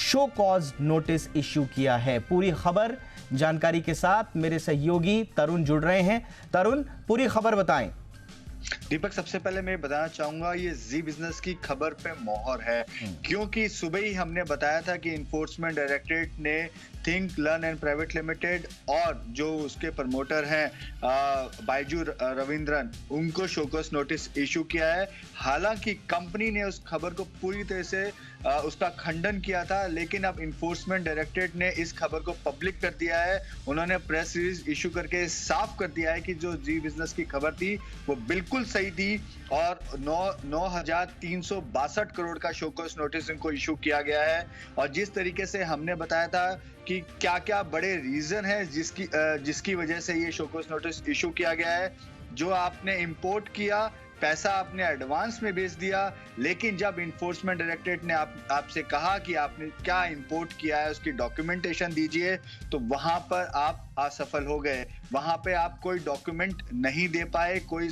शो कॉज नोटिस इश्यू किया है। पूरी खबर जानकारी के साथ मेरे सहयोगी तरुण जुड़ रहे हैं। तरुण, पूरी खबर बताएं। दीपक, सबसे पहले मैं बताना चाहूंगा ये जी बिजनेस की खबर पे मोहर है, क्योंकि सुबह ही हमने बताया था कि इन्फोर्समेंट डायरेक्टरेट ने think learn and private limited और जो उसके प्रमोटर हैं बायजू रविंद्रन, उनको शोकॉज नोटिस इशू किया है। हालांकि कंपनी ने उस खबर को पूरी तरह से उसका खंडन किया था, लेकिन अब इन्फोर्समेंट डायरेक्टरेट ने इस खबर को पब्लिक कर दिया है। उन्होंने प्रेस रिलीज इशू करके साफ कर दिया है कि जो जी बिजनेस की खबर थी वो बिल्कुल सही थी, और 9,362 करोड़ का शोकॉज नोटिस इनको इशू किया गया है। और जिस तरीके से हमने बताया था कि क्या क्या बड़े रीजन है जिसकी वजह से ये शोकॉज नोटिस इशू किया गया है। जो आपने इंपोर्ट किया, पैसा आपने एडवांस में भेज दिया, लेकिन जब इन्फोर्समेंट डायरेक्टरेट ने आपसे कहा कि आपने क्या इंपोर्ट किया है उसकी डॉक्यूमेंटेशन दीजिए, तो वहां पर आप असफल हो गए। वहां पे आप कोई डॉक्यूमेंट नहीं दे पाए, कोई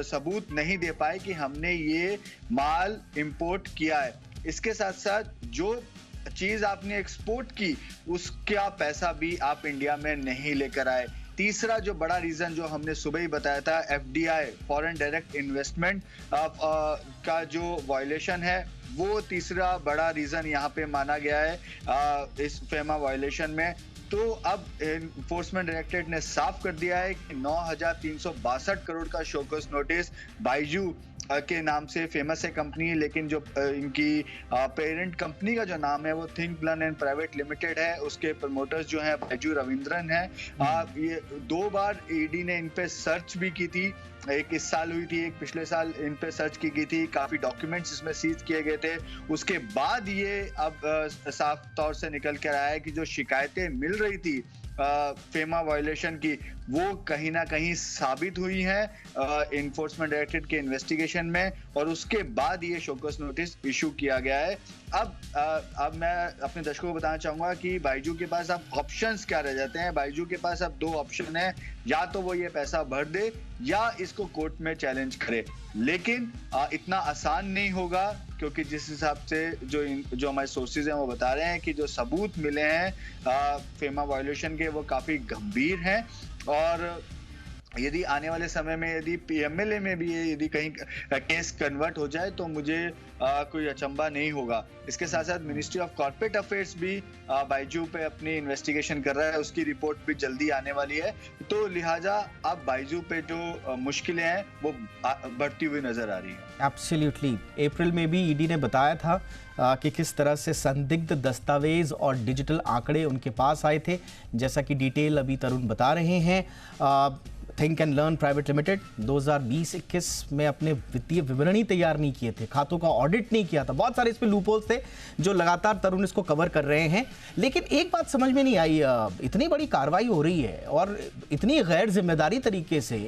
सबूत नहीं दे पाए कि हमने ये माल इंपोर्ट किया है। इसके साथ साथ जो चीज आपने एक्सपोर्ट की उसका पैसा भी आप इंडिया में नहीं लेकर आए। तीसरा जो बड़ा रीजन जो हमने सुबह ही बताया था, FDI फॉरेन डायरेक्ट इन्वेस्टमेंट का जो वायलेशन है, वो तीसरा बड़ा रीजन यहाँ पे माना गया है इस फेमा वायलेशन में। तो अब एनफोर्समेंट डायरेक्टरेट ने साफ कर दिया है कि 9,362 करोड़ का शोकॉज नोटिस बाइजू के नाम से फेमस है कंपनी, लेकिन जो इनकी पेरेंट कंपनी का जो नाम है वो think learn and private limited है। उसके प्रमोटर्स जो हैं बाइजू रविंद्रन है। ये 2 बार ईडी ने इन पे सर्च भी की थी, एक इस साल हुई थी, एक पिछले साल इन पे सर्च की गई थी, काफी डॉक्यूमेंट्स इसमें सीज किए गए थे। उसके बाद ये अब साफ तौर से निकल कर आया है कि जो शिकायतें मिल रही थी फेमा वायलेशन की, वो कहीं ना कहीं साबित हुई है एनफोर्समेंट डायरेक्टरेट के इन्वेस्टिगेशन में, और उसके बाद ये शोकॉज नोटिस इशू किया गया है। अब मैं अपने दर्शकों को बताना चाहूंगा कि बाइजू के पास अब ऑप्शंस क्या रह जाते हैं। बाइजू के पास अब 2 ऑप्शन है, या तो वो ये पैसा भर दे या इसको कोर्ट में चैलेंज करे, लेकिन इतना आसान नहीं होगा, क्योंकि जिस हिसाब से जो हमारे सोर्सेज हैं वो बता रहे हैं कि जो सबूत मिले हैं फेमा वायलेशन के वो काफी गंभीर हैं, और यदि आने वाले समय में यदि PMLA में भी यदि कहीं केस कन्वर्ट हो जाए तो मुझे कोई अचंभा नहीं होगा। इसके साथ साथ मिनिस्ट्री ऑफ कॉर्पोरेट अफेयर्स भी बाइजू पे अपनी इन्वेस्टिगेशन कर रहा है, उसकी रिपोर्ट भी जल्दी आने वाली है। तो लिहाजा अब बाइजू पे जो मुश्किलें हैं वो बढ़ती हुई नजर आ रही है। एब्सोल्युटली। अप्रैल में भी ईडी ने बताया था कि किस तरह से संदिग्ध दस्तावेज और डिजिटल आंकड़े उनके पास आए थे, जैसा कि डिटेल अभी तरुण बता रहे हैं। Think and learn private limited 2020-21 में अपने वित्तीय विवरणी तैयार नहीं किए थे, खातों का ऑडिट नहीं किया था, बहुत सारे इसमें लूपहोल्स थे जो लगातार तरुण इसको कवर कर रहे हैं। लेकिन एक बात समझ में नहीं आई, इतनी बड़ी कार्रवाई हो रही है और इतनी गैर जिम्मेदारी तरीके से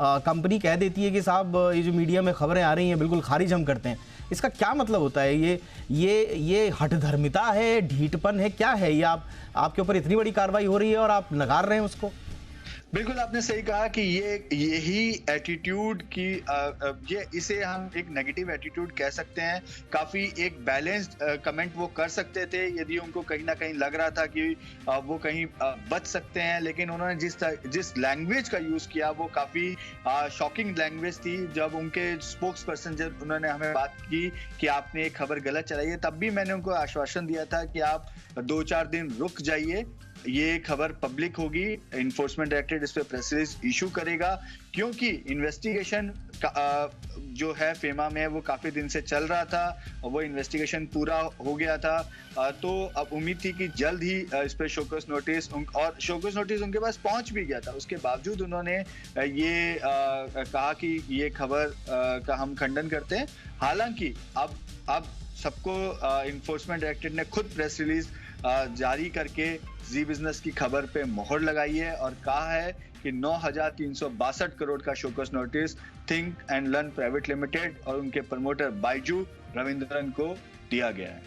कंपनी कह देती है कि साहब ये जो मीडिया में खबरें आ रही हैं बिल्कुल खारिज हम करते हैं। इसका क्या मतलब होता है? ये हठधर्मिता है, ढीठपन है, क्या है ये? आपके ऊपर इतनी बड़ी कार्रवाई हो रही है और आप नकार रहे हैं उसको। बिल्कुल आपने सही कहा कि यही एटीट्यूड की इसे हम एक नेगेटिव एटीट्यूड कह सकते हैं। काफी एक बैलेंस्ड कमेंट वो कर सकते थे यदि उनको कहीं ना कहीं लग रहा था कि वो कहीं बच सकते हैं, लेकिन उन्होंने जिस लैंग्वेज का यूज किया वो काफी शॉकिंग लैंग्वेज थी। जब उनके स्पोक्स पर्सन जब उन्होंने हमें बात की कि आपने एक खबर गलत चलाई है, तब भी मैंने उनको आश्वासन दिया था कि आप 2-4 दिन रुक जाइए, ये खबर पब्लिक होगी, एनफोर्समेंट डायरेक्टरेट इस पे प्रेस रिलीज इशू करेगा, क्योंकि इन्वेस्टिगेशन जो है फेमा में वो काफी दिन से चल रहा था और वो इन्वेस्टिगेशन पूरा हो गया था। तो अब उम्मीद थी कि जल्द ही इस पे शोकॉज नोटिस और शोकॉज नोटिस उनके पास पहुंच भी गया था। उसके बावजूद उन्होंने ये कहा कि ये खबर का हम खंडन करते हैं। हालांकि अब सबको इन्फोर्समेंट डायरेक्टरेट ने खुद प्रेस रिलीज जारी करके जी बिजनेस की खबर पे मोहर लगाई है और कहा है कि 9,362 करोड़ का show cause notice think and learn private limited और उनके प्रमोटर बाइजू रविंद्रन को दिया गया है।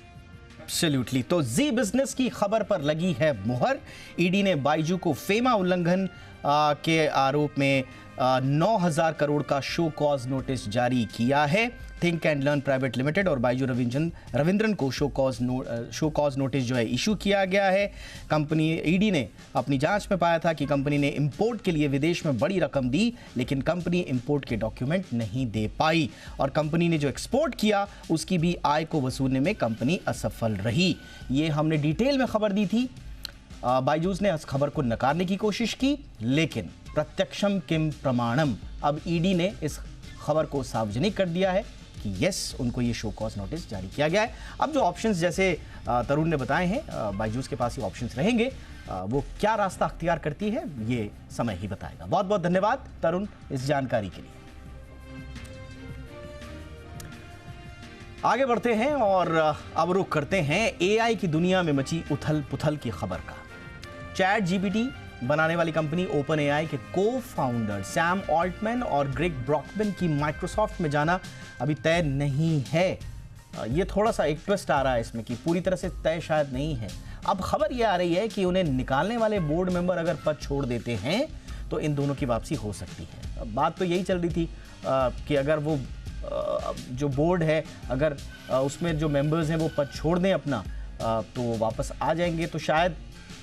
एब्सोल्युटली। तो जी बिजनेस की खबर पर लगी है मोहर। ईडी ने बाइजू को फेमा उल्लंघन के आरोप में 9,000 करोड़ का शो कॉज नोटिस जारी किया है। Think and learn private limited और बाइजू रविंद्रन को शो कॉज नोटिस जो है इशू किया गया है। कंपनी ईडी ने अपनी जांच में पाया था कि कंपनी ने इंपोर्ट के लिए विदेश में बड़ी रकम दी, लेकिन कंपनी इंपोर्ट के डॉक्यूमेंट नहीं दे पाई और कंपनी ने जो एक्सपोर्ट किया उसकी भी आय को वसूलने में कंपनी असफल रही। ये हमने डिटेल में खबर दी थी। बाइजूस ने इस खबर को नकारने की कोशिश की, लेकिन प्रत्यक्षम किम प्रमाणम, अब ईडी ने इस खबर को सार्वजनिक कर दिया है कि यस, उनको ये शो कॉज नोटिस जारी किया गया है। अब जो ऑप्शंस जैसे तरुण ने बताए हैं, बाइजूस के पास ये ऑप्शंस रहेंगे, वो क्या रास्ता अख्तियार करती है ये समय ही बताएगा। बहुत बहुत धन्यवाद तरुण इस जानकारी के लिए। आगे बढ़ते हैं और अब रुख करते हैं एआई की दुनिया में मची उथल पुथल की खबर का। चैट जीपीटी बनाने वाली कंपनी ओपन एआई के को फाउंडर सैम ऑल्टमैन और ग्रेग ब्रॉकमैन की माइक्रोसॉफ्ट में जाना अभी तय नहीं है। ये थोड़ा सा एक ट्विस्ट आ रहा है इसमें कि पूरी तरह से तय शायद नहीं है। अब खबर ये आ रही है कि उन्हें निकालने वाले बोर्ड मेंबर अगर पद छोड़ देते हैं तो इन दोनों की वापसी हो सकती है। बात तो यही चल रही थी कि अगर वो जो बोर्ड है, अगर उसमें जो मेंबर्स हैं वो पद छोड़ दें अपना, तो वापस आ जाएंगे। तो शायद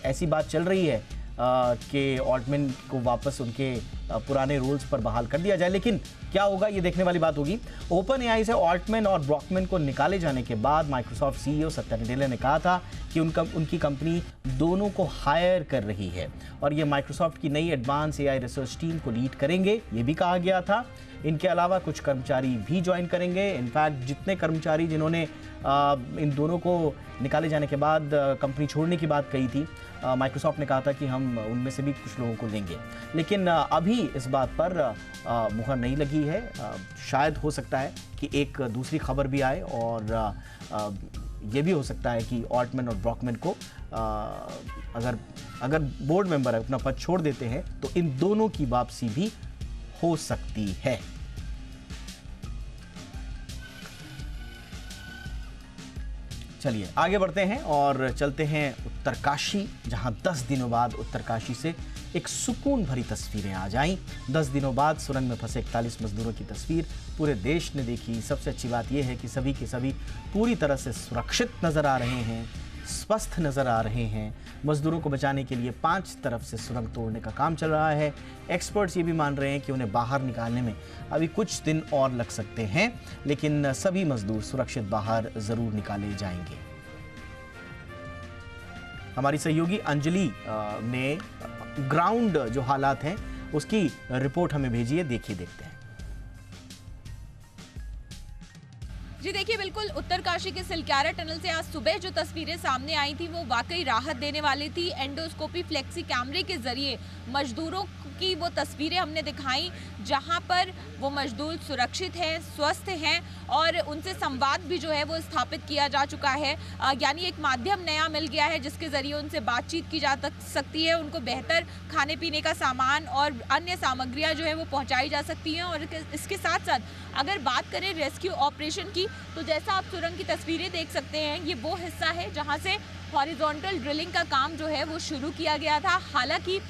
ऐसी बात चल रही है के ऑल्टमैन को वापस उनके पुराने रोल्स पर बहाल कर दिया जाए। लेकिन क्या होगा ये देखने वाली बात होगी। ओपन एआई से ऑल्टमैन और ब्रॉकमैन को निकाले जाने के बाद माइक्रोसॉफ्ट सीईओ सत्या नडेला ने कहा था कि उनकी कंपनी दोनों को हायर कर रही है और ये माइक्रोसॉफ्ट की नई एडवांस एआई रिसर्च टीम को लीड करेंगे, ये भी कहा गया था। इनके अलावा कुछ कर्मचारी भी ज्वाइन करेंगे। इनफैक्ट जितने कर्मचारी जिन्होंने इन दोनों को निकाले जाने के बाद कंपनी छोड़ने की बात कही थी, माइक्रोसॉफ्ट ने कहा था कि हम उनमें से भी कुछ लोगों को लेंगे। लेकिन अभी इस बात पर मुहर नहीं लगी है। शायद हो सकता है कि एक दूसरी खबर भी आए और ये भी हो सकता है कि ऑल्टमैन और ब्रॉकमैन को अगर बोर्ड मेंबर अपना पद छोड़ देते हैं तो इन दोनों की वापसी भी हो सकती है। चलिए आगे बढ़ते हैं और चलते हैं उत्तरकाशी, जहां 10 दिनों बाद उत्तरकाशी से एक सुकून भरी तस्वीरें आ जाईं। 10 दिनों बाद सुरंग में फंसे 41 मजदूरों की तस्वीर पूरे देश ने देखी। सबसे अच्छी बात यह है कि सभी के सभी पूरी तरह से सुरक्षित नजर आ रहे हैं, स्वस्थ नजर आ रहे हैं। मजदूरों को बचाने के लिए 5 तरफ से सुरंग तोड़ने का काम चल रहा है। एक्सपर्ट्स ये भी मान रहे हैं कि उन्हें बाहर निकालने में अभी कुछ दिन और लग सकते हैं, लेकिन सभी मजदूर सुरक्षित बाहर जरूर निकाले जाएंगे। हमारी सहयोगी अंजलि ने ग्राउंड जो हालात हैं उसकी रिपोर्ट हमें भेजी है, देखिए देखते हैं। जी देखिए, बिल्कुल उत्तरकाशी के सिलक्यारा टनल से आज सुबह जो तस्वीरें सामने आई थी वो वाकई राहत देने वाली थी। एंडोस्कोपी फ्लेक्सी कैमरे के जरिए मजदूरों की वो तस्वीरें हमने दिखाई जहां पर वो मजदूर सुरक्षित हैं, स्वस्थ हैं और उनसे संवाद भी जो है वो स्थापित किया जा चुका है। यानी एक माध्यम नया मिल गया है जिसके जरिए उनसे बातचीत की जा सकती है, उनको बेहतर खाने पीने का सामान और अन्य सामग्रियां जो है वो पहुंचाई जा सकती हैं। और इसके साथ साथ अगर बात करें रेस्क्यू ऑपरेशन की, तो जैसा आप सुरंग की तस्वीरें देख सकते हैं, ये वो हिस्सा है जहां से हॉरिजॉन्टल ड्रिलिंग का काम जो है वो शुरू किया गया था। हालांकि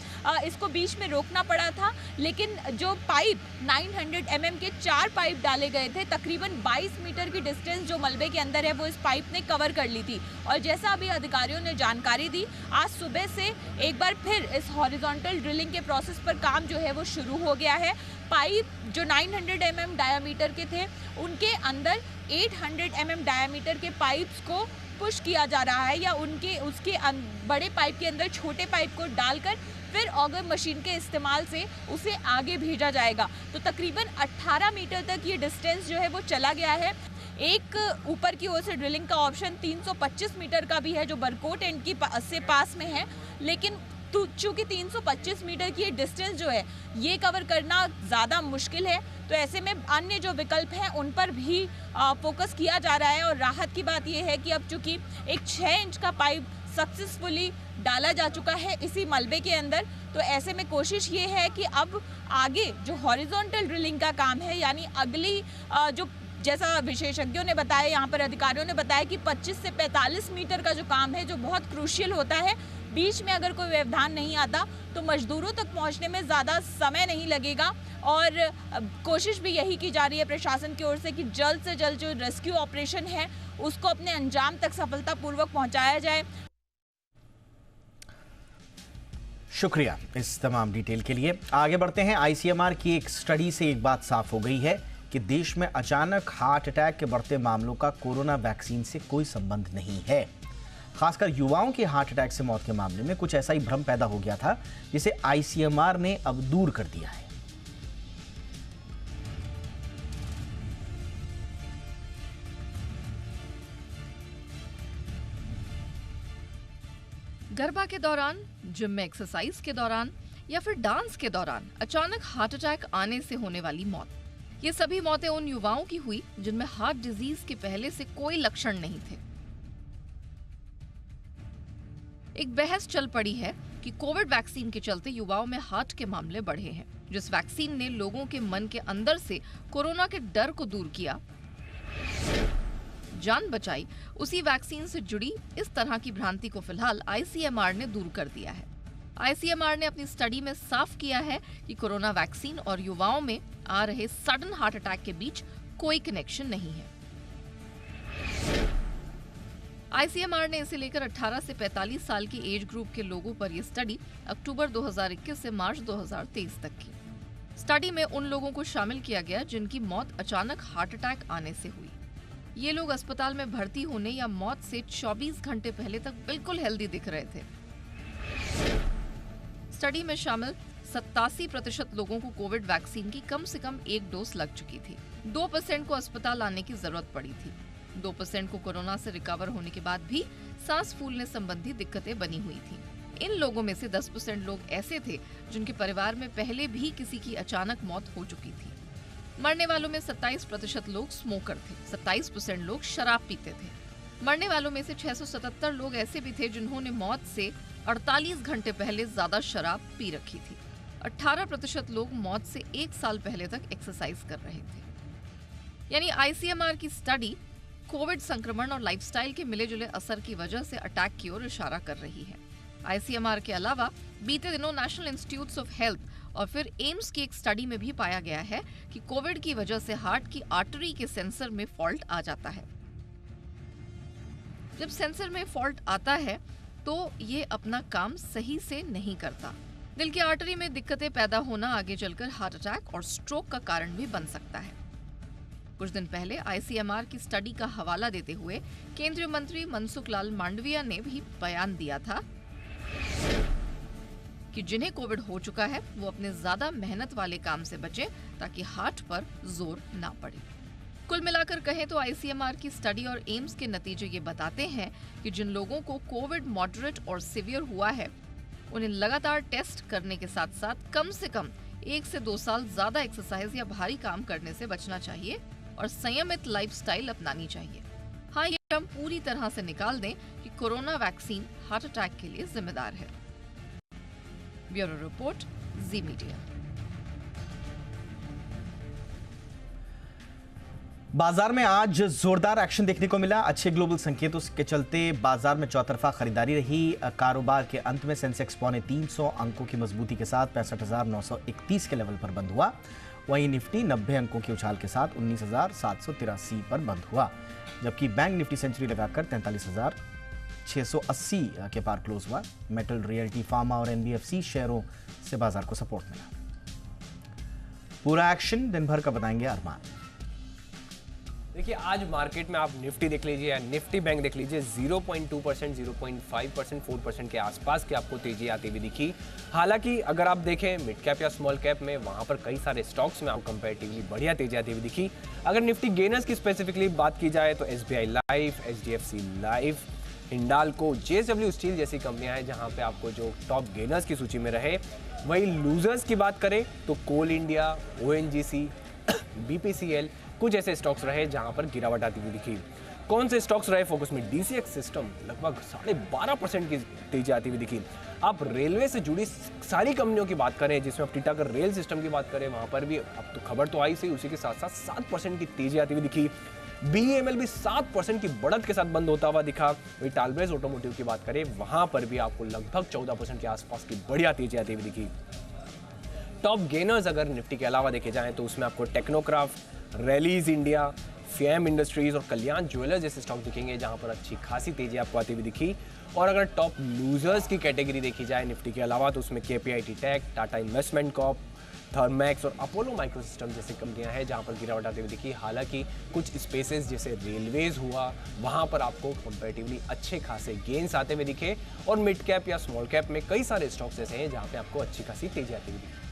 इसको बीच में रोकना पड़ा था, लेकिन जो पाइप 900 mm के 4 पाइप डाले गए थे, तकरीबन 22 मीटर की डिस्टेंस जो मलबे के अंदर है वो इस पाइप ने कवर कर ली थी। और जैसा अभी अधिकारियों ने जानकारी दी, आज सुबह से एक बार फिर इस हॉरिजॉन्टल ड्रिलिंग के प्रोसेस पर काम जो है वो शुरू हो गया है। पाइप जो 900 mm डायामीटर के थे, उनके अंदर 800 mm डायामीटर के पाइप्स को पुश किया जा रहा है या उसके बड़े पाइप के अंदर छोटे पाइप को डालकर फिर ऑगर मशीन के इस्तेमाल से उसे आगे भेजा जाएगा। तो तकरीबन 18 मीटर तक ये डिस्टेंस जो है वो चला गया है। एक ऊपर की ओर से ड्रिलिंग का ऑप्शन 325 मीटर का भी है जो बरकोट एंड की से पास में है, लेकिन चूंकि 325 मीटर की डिस्टेंस जो है ये कवर करना ज़्यादा मुश्किल है, तो ऐसे में अन्य जो विकल्प हैं उन पर भी फोकस किया जा रहा है। और राहत की बात ये है कि अब चूंकि एक 6 इंच का पाइप सक्सेसफुली डाला जा चुका है इसी मलबे के अंदर, तो ऐसे में कोशिश ये है कि अब आगे जो हॉरिजॉन्टल ड्रिलिंग का काम है, यानी अगली जो जैसा विशेषज्ञों ने बताया, यहाँ पर अधिकारियों ने बताया कि 25 से 45 मीटर का जो काम है जो बहुत क्रूशियल होता है, बीच में अगर कोई व्यवधान नहीं आता तो मजदूरों तक पहुंचने में ज़्यादा समय नहीं लगेगा। और कोशिश भी यही की जा रही है प्रशासन की ओर से कि जल्द से जल्द जो रेस्क्यू ऑपरेशन है उसको अपने अंजाम तक सफलतापूर्वक पहुंचाया जाए। शुक्रिया इस तमाम डिटेल के लिए। आगे बढ़ते हैं। आईसीएमआर की एक स्टडी से एक बात साफ हो गई है कि देश में अचानक हार्ट अटैक के बढ़ते मामलों का कोरोना वैक्सीन से कोई संबंध नहीं है। खासकर युवाओं के हार्ट अटैक से मौत के मामले में कुछ ऐसा ही भ्रम पैदा हो गया था, जिसे आईसीएमआर ने अब दूर कर दिया है। गरबा के दौरान, जिम में एक्सरसाइज के दौरान या फिर डांस के दौरान अचानक हार्ट अटैक आने से होने वाली मौत, ये सभी मौतें उन युवाओं की हुई जिनमें हार्ट डिजीज के पहले से कोई लक्षण नहीं थे। एक बहस चल पड़ी है कि कोविड वैक्सीन के चलते युवाओं में हार्ट के मामले बढ़े हैं। जिस वैक्सीन ने लोगों के मन के अंदर से कोरोना के डर को दूर किया, जान बचाई, उसी वैक्सीन से जुड़ी इस तरह की भ्रांति को फिलहाल आईसीएमआर ने दूर कर दिया है। आईसीएमआर ने अपनी स्टडी में साफ किया है कि कोरोना वैक्सीन और युवाओं में आ रहे सडन हार्ट अटैक के बीच कोई कनेक्शन नहीं है। आईसीएमआर ने इसे लेकर 18 से 45 साल की एज ग्रुप के लोगों पर यह स्टडी अक्टूबर 2021 से मार्च 2023 तक की। स्टडी में उन लोगों को शामिल किया गया जिनकी मौत अचानक हार्ट अटैक आने से हुई। ये लोग अस्पताल में भर्ती होने या मौत से 24 घंटे पहले तक बिल्कुल हेल्दी दिख रहे थे। स्टडी में शामिल 87% लोगों को कोविड वैक्सीन की कम से कम एक डोज लग चुकी थी। 2% को अस्पताल आने की जरूरत पड़ी थी। 2% को कोरोना से रिकवर होने के बाद भी सांस फूलने संबंधी दिक्कतें बनी हुई थी। इन लोगों में से 10% लोग ऐसे थे जिनके परिवार में पहले भी किसी की अचानक मौत हो चुकी थी। मरने वालों में 27% लोग स्मोकर थे। 27% लोग शराब पीते थे। मरने वालों में से 677 लोग ऐसे भी थे जिन्होंने मौत से 48 घंटे पहले ज्यादा शराब पी रखी थी। 18% लोग मौत से 1 साल पहले तक एक्सरसाइज कर रहे थे। यानी आईसीएमआर की स्टडी कोविड संक्रमण और लाइफस्टाइल के मिले जुले असर की वजह से अटैक की ओर इशारा कर रही है। आईसीएमआर के अलावा बीते दिनों नेशनल इंस्टीट्यूट्स ऑफ हेल्थ और फिर एम्स की एक स्टडी में भी पाया गया है कि कोविड की वजह से हार्ट की आर्टरी के सेंसर में फॉल्ट आ जाता है। जब सेंसर में फॉल्ट आता है तो ये अपना काम सही से नहीं करता। दिल की आर्टरी में दिक्कतें पैदा होना आगे चलकर हार्ट अटैक और स्ट्रोक का कारण भी बन सकता है। कुछ दिन पहले आईसीएमआर की स्टडी का हवाला देते हुए केंद्रीय मंत्री मनसुख लाल मांडविया ने भी बयान दिया था कि जिन्हें कोविड हो चुका है वो अपने ज्यादा मेहनत वाले काम से बचें ताकि हार्ट पर जोर ना पड़े। कुल मिलाकर कहें तो आईसीएमआर की स्टडी और एम्स के नतीजे ये बताते हैं कि जिन लोगों को कोविड मॉडरेट और सीवियर हुआ है उन्हें लगातार टेस्ट करने के साथ साथ कम से कम 1 से 2 साल ज्यादा एक्सरसाइज या भारी काम करने से बचना चाहिए और संयमित लाइफस्टाइल अपनानी चाहिए। हाँ, ये हम पूरी तरह से निकाल दें कि कोरोना वैक्सीन हार्ट अटैक के लिए जिम्मेदार है। ब्यूरो रिपोर्ट, जी मीडिया। बाजार में आज जोरदार एक्शन देखने को मिला। अच्छे ग्लोबल संकेतों के चलते बाजार में चौतरफा खरीदारी रही। कारोबार के अंत में सेंसेक्स 350 अंकों की मजबूती के साथ 65,931 के लेवल पर बंद हुआ। वहीं निफ्टी 90 अंकों की उछाल के साथ 19,783 पर बंद हुआ, जबकि बैंक निफ्टी सेंचुरी लगाकर 43,680 के पार क्लोज हुआ। मेटल, रियल्टी, फार्मा और एनबीएफसी शेयरों से बाजार को सपोर्ट मिला। पूरा एक्शन दिन भर का बताएंगे अरमान। देखिए, आज मार्केट में आप निफ्टी देख लीजिए या निफ्टी बैंक देख लीजिए, 0.2%, 0.5%, 4% के आसपास की आपको तेजी आती हुई दिखी। हालांकि अगर आप देखें मिड कैप या स्मॉल कैप में, वहां पर कई सारे स्टॉक्स में आपको कंपैरेटिवली बढ़िया तेजी आती हुई दिखी। अगर निफ्टी गेनर्स की स्पेसिफिकली बात की जाए तो SBI life, HDFC life, Hindalco, JSW steel जैसी कंपनियां हैं जहां पे आपको जो टॉप गेनर्स की सूची में रहे। वहीं लूजर्स की बात करें तो कोल इंडिया, ओएनजीसी, बीपीसीएल, कुछ ऐसे स्टॉक्स रहे जहां पर गिरावट आती हुई दिखी। कौन से स्टॉक्स रहे फोकस में? डीसीएक्स सिस्टम लगभग 12.5% की तेजी आती हुई दिखी। आप रेलवे से जुड़ी सारी कंपनियों की बात करें, जिसमें आप टीटागढ़ रेल सिस्टम की बात करें, वहां पर भी अब तो खबर तो आई सही, उसी के साथ साथ 7% की तेजी आती हुई दिखी। बीईएमएल भी 7% की बढ़त के साथ बंद होता हुआ दिखा। वही टालब्रेज ऑटोमोटिव की बात करें, वहां पर भी आपको लगभग 14% के आसपास की बढ़िया तेजी आती हुई दिखी। टॉप गेनर्स अगर निफ्टी के अलावा देखे जाएं तो उसमें आपको Technocraft, rallies India, fam industries और कल्याण ज्वेलर्स जैसे स्टॉक दिखेंगे जहां पर अच्छी खासी तेजी आपको आती हुई दिखी। और अगर टॉप लूजर्स की कैटेगरी देखी जाए निफ्टी के अलावा तो उसमें KPIT tech, Tata investment corp, Thermax और अपोलो माइक्रोसिस्टम जैसी कंपनियां हैं जहां पर गिरावट आती हुई दिखी। हालांकि कुछ स्पेसेस जैसे रेलवेज हुआ, वहां पर आपको कंपैरेटिवली अच्छे खासे गेन्स आते हुए दिखे। और मिड कैप या स्मॉल कैप में कई सारे स्टॉक्स ऐसे हैं जहां पे आपको अच्छी खासी तेजी आती हुई दिखी।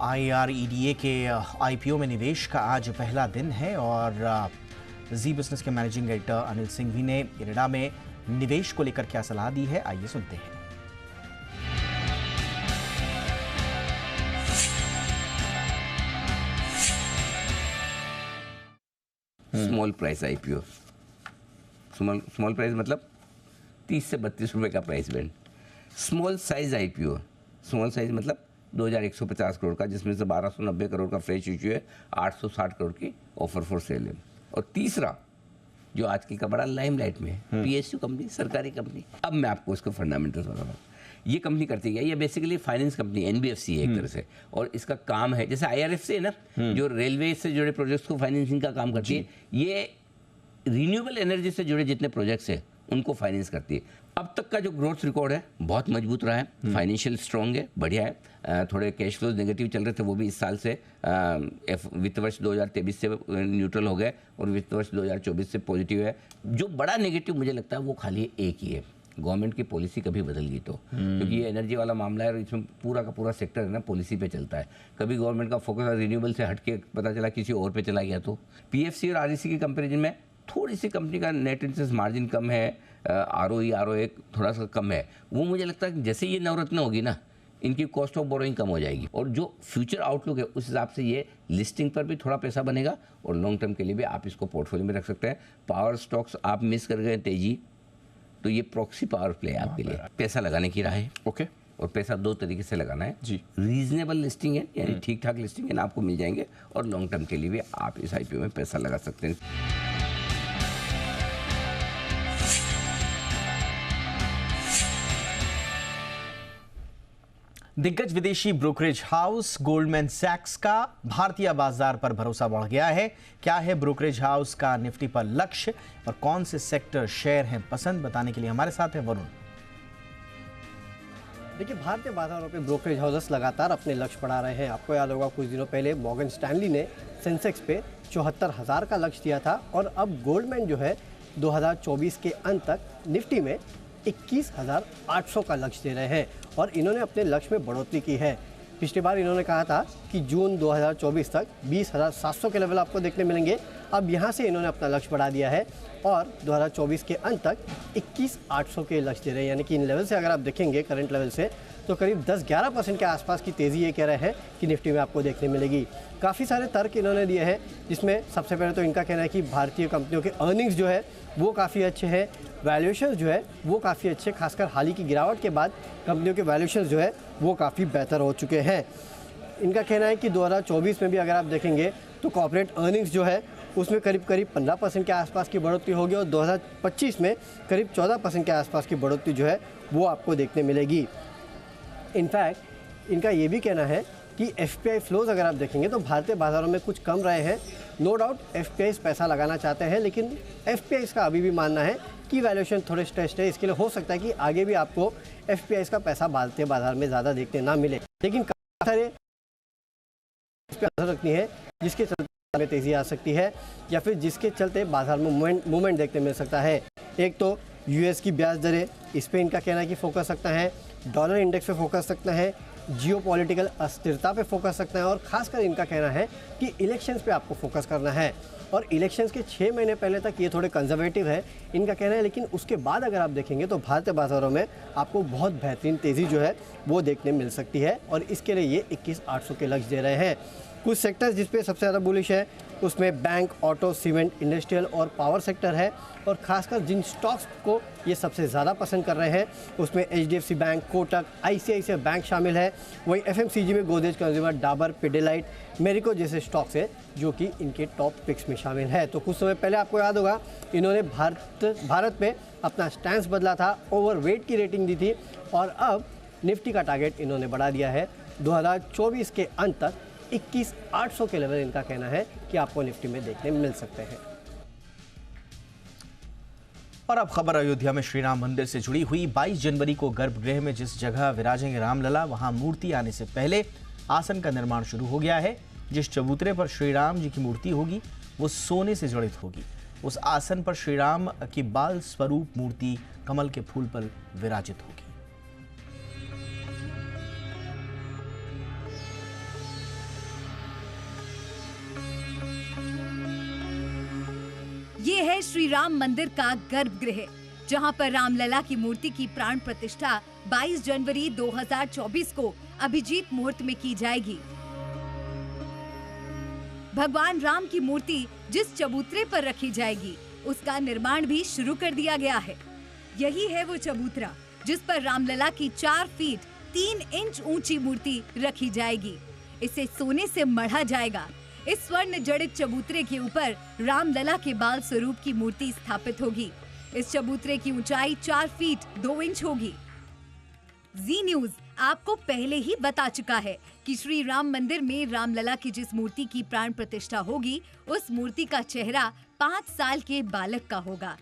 IREDA के IPO में निवेश का आज पहला दिन है और जी बिजनेस के मैनेजिंग एडिटर अनिल सिंघवी ने इरेडा में निवेश को लेकर क्या सलाह दी है, आइए सुनते हैं। Small price IPO, small price मतलब 30 से 32 रुपए का price band. Small size IPO, small size मतलब 2150 करोड़ का, जिसमें से 1290 करोड़ का फ्रेश इश्यू है, 860 करोड़ की ऑफर फॉर सेल है। और तीसरा जो आज की का बड़ा लाइमलाइट में है, PSU कंपनी, सरकारी कंपनी। अब मैं आपको इसका फंडामेंटल्स बताऊँ। ये कंपनी करती है, ये बेसिकली फाइनेंस कंपनी एनबीएफसी है एक तरह से, और इसका काम है जैसे आईआरएफ है ना, जो रेलवे से जुड़े प्रोजेक्ट्स को फाइनेंसिंग का काम करती है, ये रिन्यूएबल एनर्जी से जुड़े जितने प्रोजेक्ट्स हैं उनको फाइनेंस करती है। अब तक का जो ग्रोथ रिकॉर्ड है बहुत मजबूत रहा है, फाइनेंशियल स्ट्रॉन्ग है, बढ़िया है। थोड़े कैश फ्लोज नेगेटिव चल रहे थे, वो भी इस साल से वित्त वर्ष 2023 से न्यूट्रल हो गए और वित्त वर्ष 2024 से पॉजिटिव है। जो बड़ा नेगेटिव मुझे लगता है वो खाली एक ही है, गवर्नमेंट की पॉलिसी कभी बदल गई तो, क्योंकि ये एनर्जी वाला मामला है और इसमें पूरा का पूरा सेक्टर है ना पॉलिसी पे चलता है। कभी गवर्नमेंट का फोकस रिन्यूएबल से हटके पता चला किसी और पे चला गया तो पीएफसी और आरईसी की कंपैरिजन में थोड़ी सी कंपनी का नेट इंटरेस्ट मार्जिन कम है, आरओए थोड़ा सा कम है। वो मुझे लगता है कि जैसे ये नवरत्न होगी ना, इनकी कॉस्ट ऑफ बोरोइंग कम हो जाएगी और जो फ्यूचर आउटलुक है उस हिसाब से ये लिस्टिंग पर भी थोड़ा पैसा बनेगा और लॉन्ग टर्म के लिए भी आप इसको पोर्टफोलियो में रख सकते हैं। पावर स्टॉक्स आप मिस कर गए तेजी, तो ये प्रॉक्सी पावर प्ले है आपके लिए। पैसा लगाने की राह है, ओके, और पैसा दो तरीके से लगाना है जी। रीजनेबल लिस्टिंग है, यानी ठीक ठाक लिस्टिंग है ना, आपको मिल जाएंगे, और लॉन्ग टर्म के लिए भी आप इस आईपीओ में पैसा लगा सकते हैं। दिग्गज विदेशी ब्रोकरेज हाउस गोल्डमैन सैक्स का भारतीय बाजार पर भरोसा बढ़ गया है। क्या है ब्रोकरेज हाउस का निफ्टी पर लक्ष्य और कौन से सेक्टर शेयर हैं पसंद, बताने के लिए हमारे साथ है वरुण। देखिए, भारतीय बाजारों पे ब्रोकरेज हाउसेस लगातार अपने लक्ष्य बढ़ा रहे हैं। आपको याद होगा कुछ दिनों पहले मॉर्गन स्टैनली ने सेंसेक्स पे 74,000 का लक्ष्य दिया था और अब गोल्डमैन जो है 2024 के अंत तक निफ्टी में 21,800 का लक्ष्य दे रहे हैं और इन्होंने अपने लक्ष्य में बढ़ोतरी की है। पिछली बार इन्होंने कहा था कि जून 2024 तक 20,700 के लेवल आपको देखने मिलेंगे। अब यहां से इन्होंने अपना लक्ष्य बढ़ा दिया है और 2024 के अंत तक 21,800 के लक्ष्य दे रहे हैं। यानी कि इन लेवल से अगर आप देखेंगे करंट लेवल से तो करीब 10-11% के आसपास की तेज़ी ये कह रहे हैं कि निफ्टी में आपको देखने मिलेगी। काफ़ी सारे तर्क इन्होंने दिए हैं, जिसमें सबसे पहले तो इनका कहना है कि भारतीय कंपनियों के अर्निंग्स जो है वो काफ़ी अच्छे हैं, वैल्यूएशन जो है वो काफ़ी अच्छे, खासकर हाल ही की गिरावट के बाद कंपनियों के वैल्यूएशन जो है वो काफ़ी बेहतर हो चुके हैं। इनका कहना है कि 2024 में भी अगर आप देखेंगे तो कॉर्पोरेट अर्निंग्स जो है उसमें करीब 15% के आसपास की बढ़ोतरी होगी और 2025 में करीब 14% के आसपास की बढ़ोतरी जो है वो आपको देखने मिलेगी। इनफैक्ट इनका ये भी कहना है कि एफपीआई फ्लोज अगर आप देखेंगे तो भारतीय बाजारों में कुछ कम रहे हैं। नो डाउट एफपीआई पैसा लगाना चाहते हैं, लेकिन एफपीआई का अभी भी मानना है कि वैल्यूएशन थोड़े स्ट्रेस्ड है। इसके लिए हो सकता है कि आगे भी आपको एफपीआई का पैसा भारतीय बाजार में ज़्यादा देखने ना मिले, लेकिन काफ़ी सारे इस पर नजर रखनी है जिसके चलते में तेज़ी आ सकती है या फिर जिसके चलते बाजार में मूवमेंट देखने मिल सकता है। एक तो यूएस की ब्याज दरें, इस पर इनका कहना है कि फोकस रखना है, डॉलर इंडेक्स पे फोकस रखना है, जियोपॉलिटिकल अस्थिरता पे फोकस रखना है और खासकर इनका कहना है कि इलेक्शंस पे आपको फोकस करना है। और इलेक्शंस के 6 महीने पहले तक ये थोड़े कंजर्वेटिव है इनका कहना है, लेकिन उसके बाद अगर आप देखेंगे तो भारतीय बाजारों में आपको बहुत बेहतरीन तेज़ी जो है वो देखने मिल सकती है और इसके लिए ये 21,800 के लक्ष्य दे रहे हैं। कुछ सेक्टर्स जिस पे सबसे ज़्यादा बुलिश है उसमें बैंक, ऑटो, सीमेंट, इंडस्ट्रियल और पावर सेक्टर है और खासकर जिन स्टॉक्स को ये सबसे ज़्यादा पसंद कर रहे हैं उसमें HDFC bank, Kotak, ICICI bank शामिल है। वहीं एफएमसीजी में गोदरेज कंज्यूमर, डाबर, पिडिलाइट, मेरिको जैसे स्टॉक्स है जो कि इनके टॉप पिक्स में शामिल है। तो कुछ समय पहले आपको याद होगा इन्होंने भारत पे अपना स्टैंस बदला था, ओवरवेट की रेटिंग दी थी और अब निफ्टी का टारगेट इन्होंने बढ़ा दिया है 2024 के अंत तक 21,800 के लेवल इनका कहना है कि आपको निफ्टी में देखने मिल सकते हैं। और अब खबर अयोध्या में श्री राम मंदिर से जुड़ी हुई। 22 जनवरी को गर्भगृह में जिस जगह विराजेंगे रामलला, वहां मूर्ति आने से पहले आसन का निर्माण शुरू हो गया है। जिस चबूतरे पर श्री राम जी की मूर्ति होगी वो सोने से जड़ित होगी। उस आसन पर श्री राम की बाल स्वरूप मूर्ति कमल के फूल पर विराजित होगी। ये है श्री राम मंदिर का गर्भगृह, जहां पर रामलला की मूर्ति की प्राण प्रतिष्ठा 22 जनवरी 2024 को अभिजीत मुहूर्त में की जाएगी। भगवान राम की मूर्ति जिस चबूतरे पर रखी जाएगी उसका निर्माण भी शुरू कर दिया गया है। यही है वो चबूतरा जिस पर रामलला की 4 फीट 3 इंच ऊंची मूर्ति रखी जाएगी। इसे सोने से मढ़ा जाएगा। इस स्वर्ण जड़ित चबूतरे के ऊपर रामलला के बाल स्वरूप की मूर्ति स्थापित होगी। इस चबूतरे की ऊंचाई 4 फीट 2 इंच होगी। जी न्यूज आपको पहले ही बता चुका है कि श्री राम मंदिर में रामलला की जिस मूर्ति की प्राण प्रतिष्ठा होगी, उस मूर्ति का चेहरा 5 साल के बालक का होगा।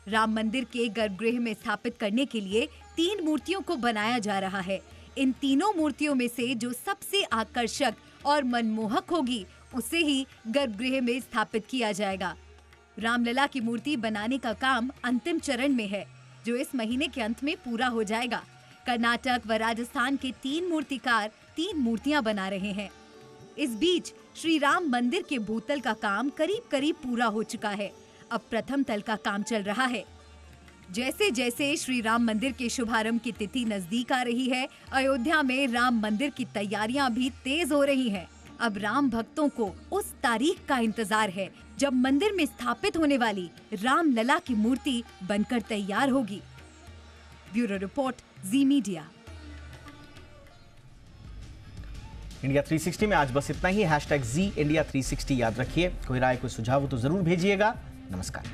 राम मंदिर के गर्भगृह में स्थापित करने के लिए 3 मूर्तियों को बनाया जा रहा है। इन तीनों मूर्तियों में से जो सबसे आकर्षक और मनमोहक होगी, उसे ही गर्भगृह में स्थापित किया जाएगा। रामलला की मूर्ति बनाने का काम अंतिम चरण में है, जो इस महीने के अंत में पूरा हो जाएगा। कर्नाटक व राजस्थान के 3 मूर्तिकार 3 मूर्तियां बना रहे हैं। इस बीच श्री राम मंदिर के भूतल का काम करीब पूरा हो चुका है। अब प्रथम तल का काम चल रहा है। जैसे जैसे श्री राम मंदिर के शुभारंभ की तिथि नजदीक आ रही है, अयोध्या में राम मंदिर की तैयारियां भी तेज हो रही हैं। अब राम भक्तों को उस तारीख का इंतजार है जब मंदिर में स्थापित होने वाली रामलला की मूर्ति बनकर तैयार होगी। ब्यूरो रिपोर्ट, जी मीडिया। इंडिया 360 में आज बस इतना ही। #ZIndia360 याद रखिए। कोई राय, कोई सुझाव हो तो जरूर भेजिएगा। नमस्कार।